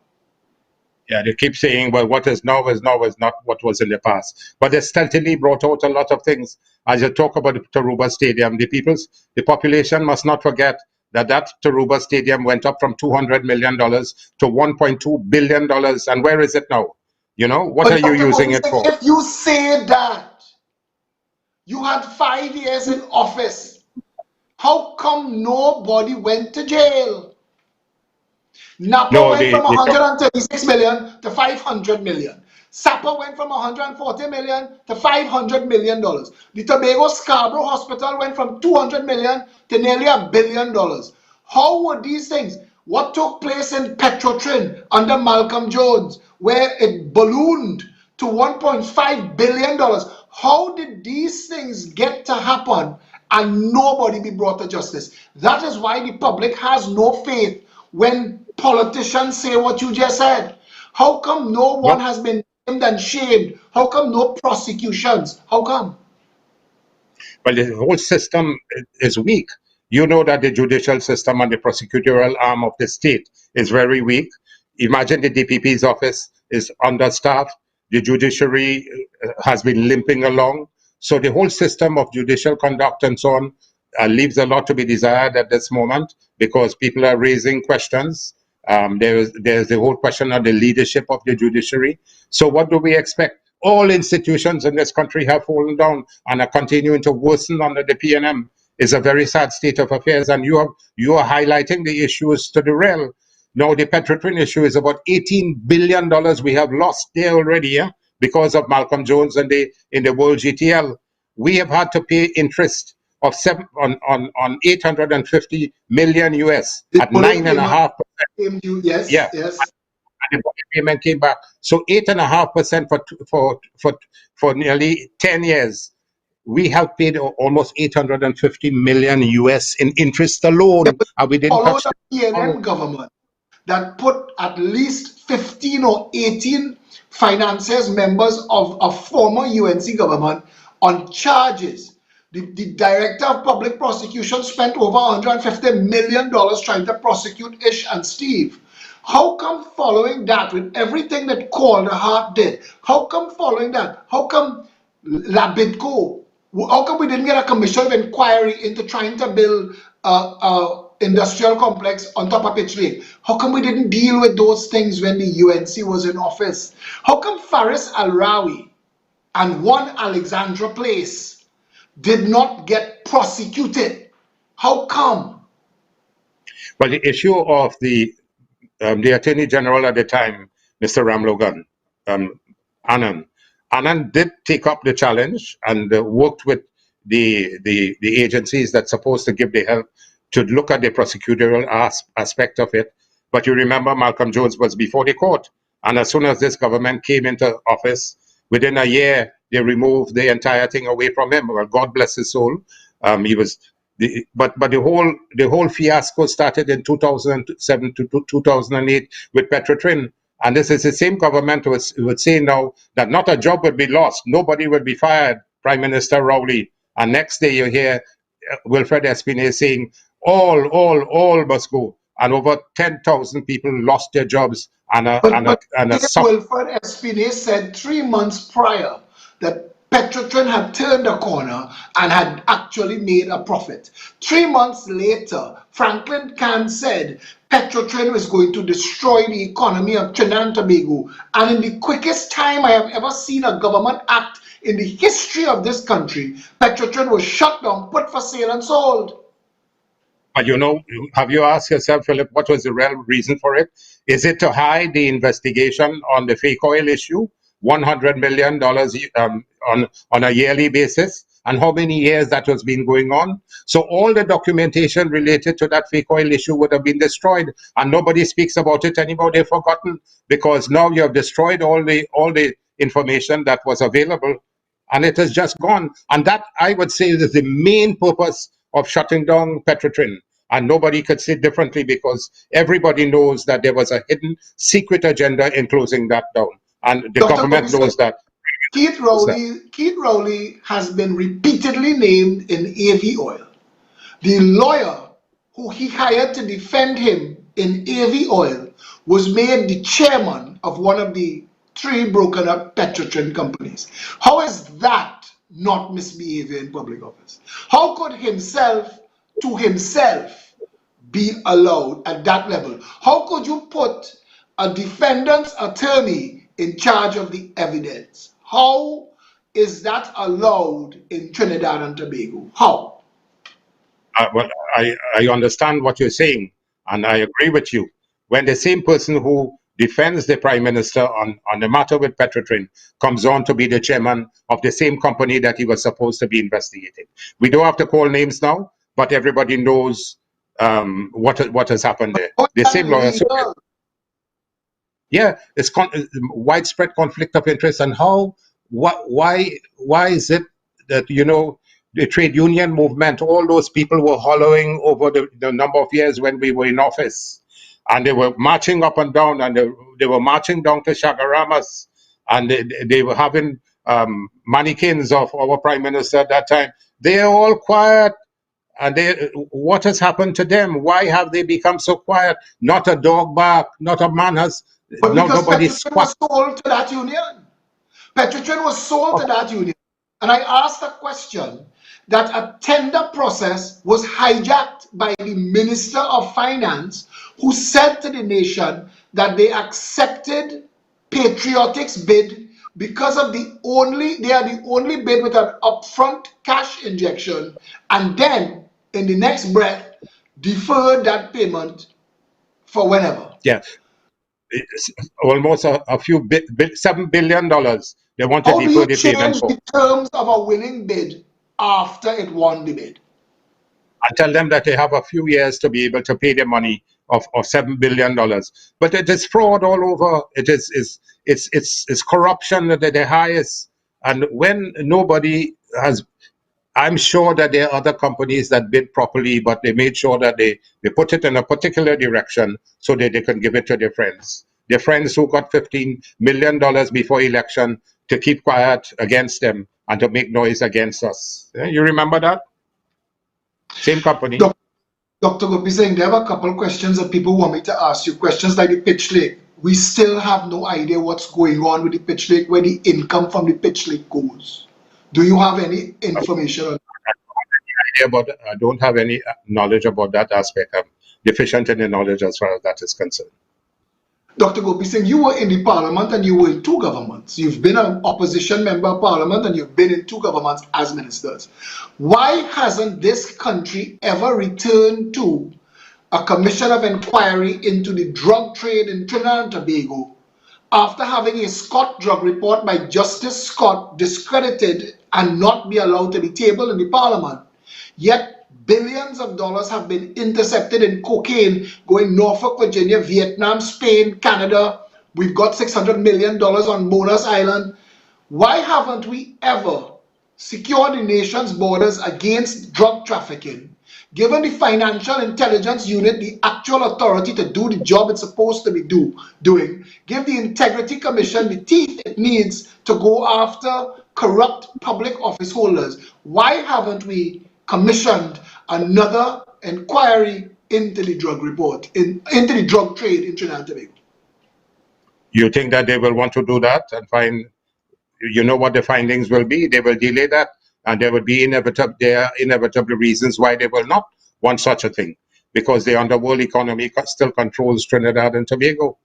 Yeah, they keep saying, well, what is now is not what was in the past. But they stealthily brought out a lot of things. As you talk about the Taruba Stadium, the population must not forget that Taruba Stadium went up from $200 million to $1.2 billion. And where is it now? You know, what are But you Dr. using it Gopeesingh, for? if you say that you had 5 years in office, how come nobody went to jail? Napa No, went from they talk, 136 million to 500 million. Sapa went from 140 million to 500 million dollars. The Tobago Scarborough Hospital went from 200 million to nearly $1 billion. How were these things? What took place in Petrotrin under Malcolm Jones, where it ballooned to $1.5 billion? How did these things get to happen and nobody be brought to justice? That is why the public has no faith when politicians say what you just said. How come no one no, has been named and shamed? How come no prosecutions? How come? well, the whole system is weak. You know that the judicial system and the prosecutorial arm of the state is very weak. Imagine the DPP's office is understaffed. The judiciary has been limping along. So the whole system of judicial conduct and so on leaves a lot to be desired at this moment because people are raising questions. There's the whole question of the leadership of the judiciary. So what do we expect? All institutions in this country have fallen down and are continuing to worsen under the PNM. Is a very sad state of affairs, and you are highlighting the issues to the rail. Now the Petrotrin issue is about $18 billion we have lost there already, yeah, because of Malcolm Jones and the in the World GTL. We have had to pay interest of 850 million US The at bullet nine and a payment half. came due. Yes, Yeah, yes. and the bullet payment came back. So 8.5% for nearly 10 years. We have paid almost 850 million US in interest It alone, was and we didn't follow touch the the tomorrow. PNM government that put at least 15 or 18 financiers, members of a former UNC government, on charges. The director of public prosecution spent over $150 million trying to prosecute Ish and Steve. How come following that, with everything that Call the Heart did, how come following that, how come Labidco, how come we didn't get a commission of inquiry into trying to build a industrial complex on top of Pitch Lake? How come we didn't deal with those things when the UNC was in office? How come Faris Al Rawi and one Alexandra Place did not get prosecuted? How come? Well, the issue of the Attorney General at the time, Mr. Ramlogan, um, Anand. Anand did take up the challenge and worked with the agencies that's supposed to give the help to look at the prosecutorial aspect of it. But you remember Malcolm Jones was before the court. And as soon as this government came into office, within a year, they removed the entire thing away from him. Well, God bless his soul. He was But the whole fiasco started in 2007 to 2008 with Petrotrin, and this is the same government would say now that not a job would be lost, nobody would be fired, Prime Minister Rowley, and next day you hear Wilfred Espinay saying all must go, and over 10,000 people lost their jobs, and But a Wilfred Espinay said 3 months prior that Petrotrin had turned a corner and had actually made a profit. 3 months later, Franklin Can said Petrotrin was going to destroy the economy of Trinidad and Tobago. And in the quickest time I have ever seen a government act in the history of this country, Petrotrin was shut down, put for sale, and sold. But have you asked yourself, Philip, what was the real reason for it? Is it to hide the investigation on the fake oil issue, $100 million on a yearly basis, and how many years that was been going on? So all the documentation related to that fake oil issue would have been destroyed, and nobody speaks about it anymore. They've forgotten because now you have destroyed all the information that was available, and it has just gone. And that, I would say, is the main purpose of shutting down Petrotrin. And nobody could say differently because everybody knows that there was a hidden secret agenda in closing that down. And the Dr. government Gopeesingh, knows that. Keith Rowley has been repeatedly named in AV Oil. The lawyer who he hired to defend him in AV Oil was made the chairman of one of the three broken up Petrotrin companies. How is that not misbehavior in public office? How could himself to himself be allowed at that level? How could you put a defendant's attorney in charge of the evidence? How is that allowed in Trinidad and Tobago? How? Well, I understand what you're saying, and I agree with you. When the same person who defends the Prime Minister on the matter with Petrotrin comes on to be the chairman of the same company that he was supposed to be investigating. We don't have to call names now, but everybody knows what has happened there. How is The that same lawyer. So, legal? yeah, it's widespread conflict of interest. And why is it that, the trade union movement, all those people were hollowing over the number of years when we were in office, and they were marching up and down, and they were marching down to Shagaramas, and they were having mannequins of our Prime Minister at that time. They are all quiet. And what has happened to them? Why have they become so quiet? Not a dog bark, not a man has, But because nobody Petrotrin squat. was sold to that union. Petrotrin was sold to that union. And I asked a question that a tender process was hijacked by the Minister of Finance, who said to the nation that they accepted Patriotic's bid because of they are the only bid with an upfront cash injection, and then in the next breath deferred that payment for whenever. Yeah, it's almost a few $7 billion. They want to How do defer you the payment change for, the terms of a winning bid after it won the bid? and tell them that they have a few years to be able to pay their money of $7 billion. But it is fraud all over. It's corruption at the highest. And when nobody has, I'm sure that there are other companies that bid properly, but they made sure that they put it in a particular direction so that they can give it to their friends. Their friends who got $15 million before election to keep quiet against them and to make noise against us. You remember that? Same company. Dr. Gopeesingh, there are a couple of questions that people want me to ask you. Questions like the pitch lake. We still have no idea what's going on with the pitch lake, where the income from the pitch lake goes. Do you have any information on that? I don't have any knowledge about that aspect. I'm deficient in the knowledge as far as that is concerned. Dr. Gopeesingh, you were in the parliament and you were in two governments. You've been an opposition member of parliament and you've been in two governments as ministers. Why hasn't this country ever returned to a commission of inquiry into the drug trade in Trinidad and Tobago after having a Scott drug report by Justice Scott discredited and not be allowed to be tabled in the parliament? Yet billions of dollars have been intercepted in cocaine going Norfolk, Virginia, Vietnam, Spain, Canada. We've got $600 million on Bonus Island. Why haven't we ever secured the nation's borders against drug trafficking given the Financial Intelligence Unit the actual authority to do the job it's supposed to be doing, give the Integrity Commission the teeth it needs to go after corrupt public office holders, why haven't we commissioned another inquiry into the drug report, into the drug trade in Trinidad and Tobago? You think that they will want to do that and find, you know what the findings will be? They will delay that, and there will be inevitable reasons why they will not want such a thing, because the underworld economy still controls Trinidad and Tobago.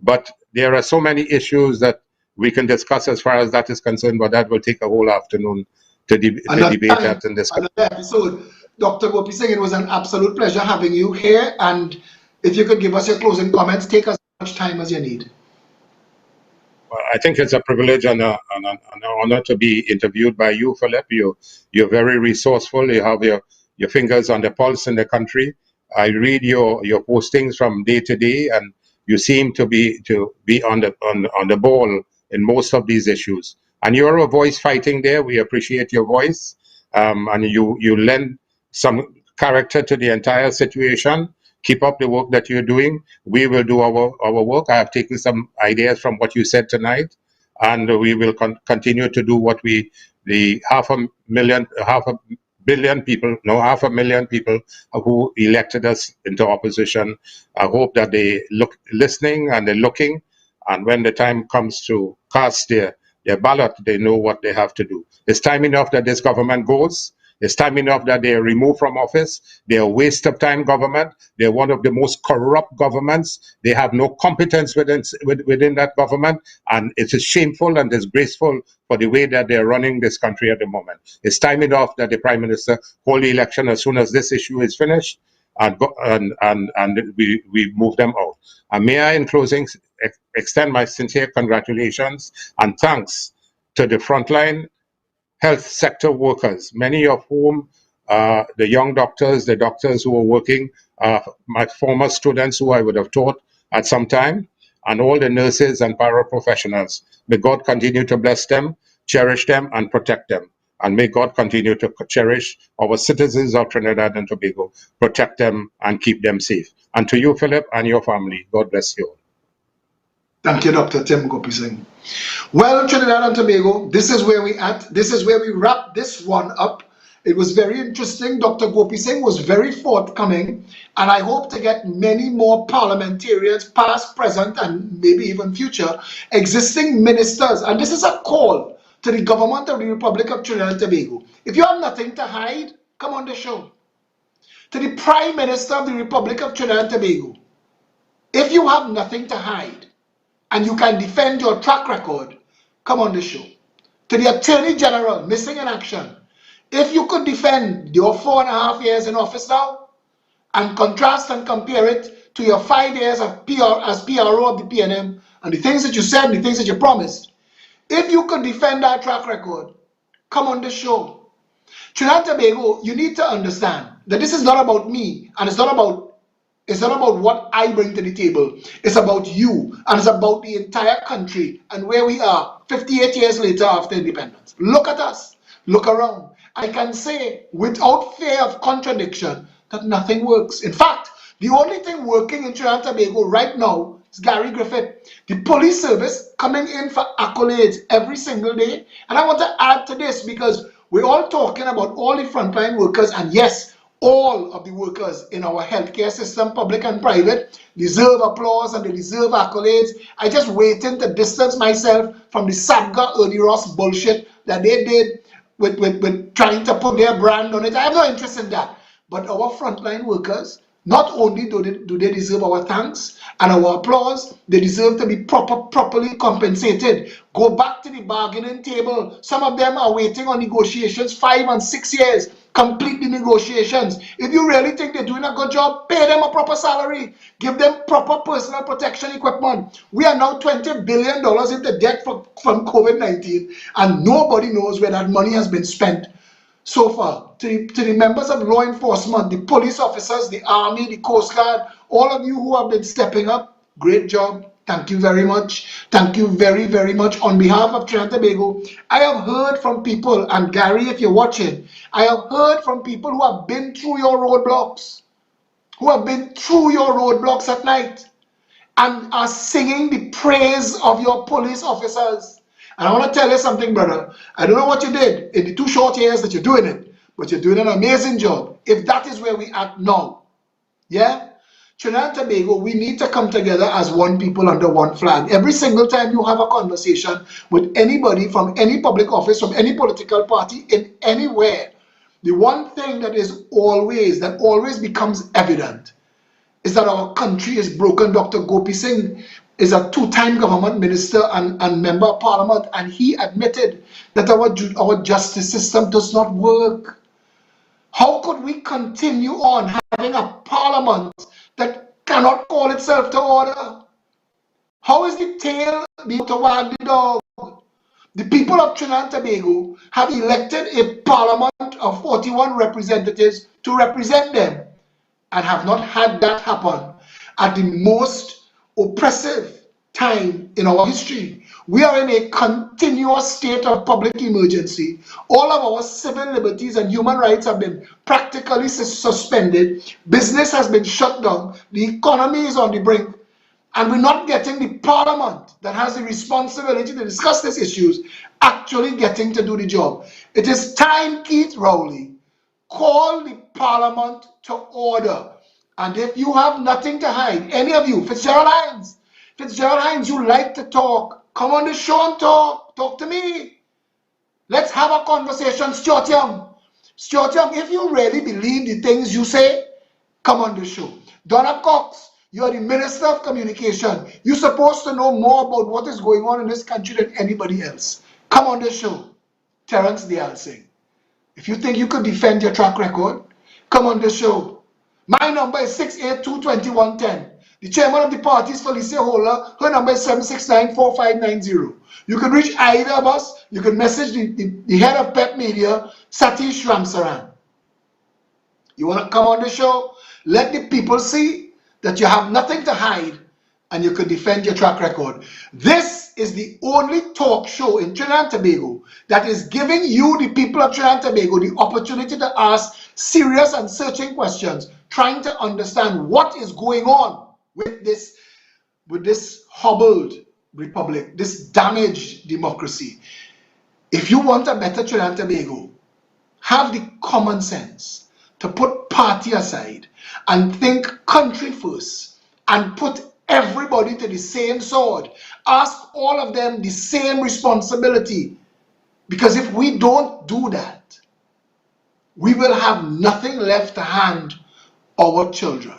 But there are so many issues that we can discuss as far as that is concerned, but that will take a whole afternoon to debate that and discuss. Another episode. Dr. Gopeesingh, it was an absolute pleasure having you here. And if you could give us your closing comments, take as much time as you need. I think it's a privilege and an honor to be interviewed by you, Philip. You're very resourceful. You have your fingers on the pulse in the country. I read your postings from day to day, and you seem to be on the ball in most of these issues. And you're a voice fighting there. We appreciate your voice, and you lend some character to the entire situation. Keep up the work that you're doing. We will do our work. I have taken some ideas from what you said tonight, and we will continue to do what the half a million people who elected us into opposition. I hope that they listening and they're looking, and when the time comes to cast their ballot, they know what they have to do. It's time enough that this government goes. It's time enough that they are removed from office. They're a waste of time government. They're one of the most corrupt governments. They have no competence within that government. And it is shameful and disgraceful for the way that they're running this country at the moment. It's time enough that the Prime Minister hold the election as soon as this issue is finished, and we move them out. And may I, in closing, extend my sincere congratulations and thanks to the frontline health sector workers, many of whom the young doctors, the doctors who are working, my former students who I would have taught at some time, and all the nurses and paraprofessionals. May God continue to bless them, cherish them, and protect them. And may God continue to cherish our citizens of Trinidad and Tobago, protect them, and keep them safe. And to you, Philip, and your family, God bless you all. Thank you, Dr. Tim Gopeesingh. Well, Trinidad and Tobago, this is where we at. This is where we wrap this one up. It was very interesting. Dr. Gopeesingh was very forthcoming, and I hope to get many more parliamentarians, past, present, and maybe even future, existing ministers. And this is a call to the government of the Republic of Trinidad and Tobago. If you have nothing to hide, come on the show. To the Prime Minister of the Republic of Trinidad and Tobago, if you have nothing to hide, and you can defend your track record, come on the show. To the Attorney General, missing in action, if you could defend your 4.5 years in office now, and contrast and compare it to your 5 years of as PRO of the PNM, and the things that you said and the things that you promised, if you could defend that track record, come on the show. Trinidad and Tobago, you need to understand that this is not about me, and it's not about what I bring to the table. It's about you, and it's about the entire country and where we are 58 years later after independence. Look at us. Look around. I can say without fear of contradiction that nothing works. In fact, the only thing working in Trinidad and Tobago right now is Gary Griffith. The police service coming in for accolades every single day. And I want to add to this because we're all talking about all the frontline workers, and yes, all of the workers in our healthcare system, public and private, deserve applause and they deserve accolades. I just waiting to distance myself from the SAPGA Ernie Ross bullshit that they did with trying to put their brand on it. I have no interest in that. But our frontline workers, not only do they deserve our thanks and our applause, they deserve to be properly compensated. Go back to the bargaining table. Some of them are waiting on negotiations 5 and 6 years. Complete the negotiations. If you really think they're doing a good job, pay them a proper salary. Give them proper personal protection equipment. We are now $20 billion into debt from COVID-19, and nobody knows where that money has been spent so far. To the members of law enforcement, the police officers, the army, the Coast Guard, all of you who have been stepping up, great job. Thank you very much. Thank you very, very much. On behalf of Trinidad and Tobago, I have heard from people, and Gary, if you're watching, I have heard from people who have been through your roadblocks, at night, and are singing the praise of your police officers. And I want to tell you something, brother. I don't know what you did in the 2 short years that you're doing it, but you're doing an amazing job. If that is where we are now, yeah? Trinidad and Tobago, we need to come together as one people under one flag. Every single time you have a conversation with anybody from any public office, from any political party, in anywhere, the one thing that always becomes evident is that our country is broken. Dr. Gopeesingh is a 2-time government minister and member of parliament, and he admitted that our justice system does not work. How could we continue on having a parliament that cannot call itself to order? How is the tail being to wag the dog? The people of Trinidad and Tobago have elected a parliament of 41 representatives to represent them, and have not had that happen at the most oppressive time in our history. We are in a continuous state of public emergency. All of our civil liberties and human rights have been practically suspended. Business has been shut down. The economy is on the brink. And we're not getting the parliament that has the responsibility to discuss these issues actually getting to do the job. It is time, Keith Rowley, call the parliament to order. And if you have nothing to hide, any of you, Fitzgerald Hines, you like to talk, come on the show and talk to me. Let's have a conversation. Stuart Young, if you really believe the things you say, come on the show. Donna Cox, you're the Minister of Communication. You're supposed to know more about what is going on in this country than anybody else. Come on the show. Terence Dialsing, if you think you could defend your track record, come on the show. My number is 682-2110. The chairman of the party is Felicia Holler. Her number is 769-4590. You can reach either of us. You can message the head of PEP Media, Satish Ramsaran. You want to come on the show? Let the people see that you have nothing to hide and you can defend your track record. This is the only talk show in Trinidad and Tobago that is giving you, the people of Trinidad and Tobago, the opportunity to ask serious and searching questions, trying to understand what is going on with this hobbled republic, this damaged democracy. If you want a better Trinidad and Tobago, have the common sense to put party aside and think country first and put everybody to the same sword. Ask all of them the same responsibility. Because if we don't do that, we will have nothing left to hand our children.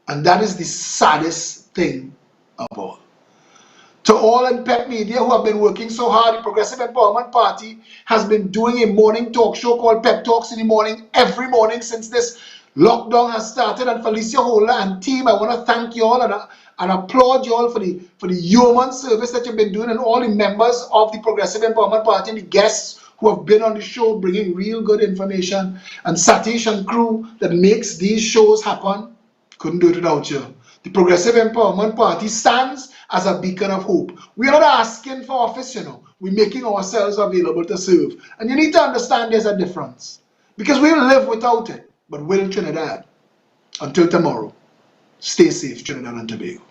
And that is the saddest thing of all. To all in PEP Media who have been working so hard, the Progressive Empowerment Party has been doing a morning talk show called Pep Talks in the Morning, every morning since this lockdown has started. And Felicia Holler and team, I want to thank you all and applaud you all for the human service that you've been doing, and all the members of the Progressive Empowerment Party and the guests who have been on the show bringing real good information. And Satish and crew that makes these shows happen. Couldn't do it without you. The Progressive Empowerment Party stands as a beacon of hope. We are not asking for office, you know. We're making ourselves available to serve. And you need to understand there's a difference. Because we'll live without it. But will Trinidad. Until tomorrow, stay safe, Trinidad and Tobago.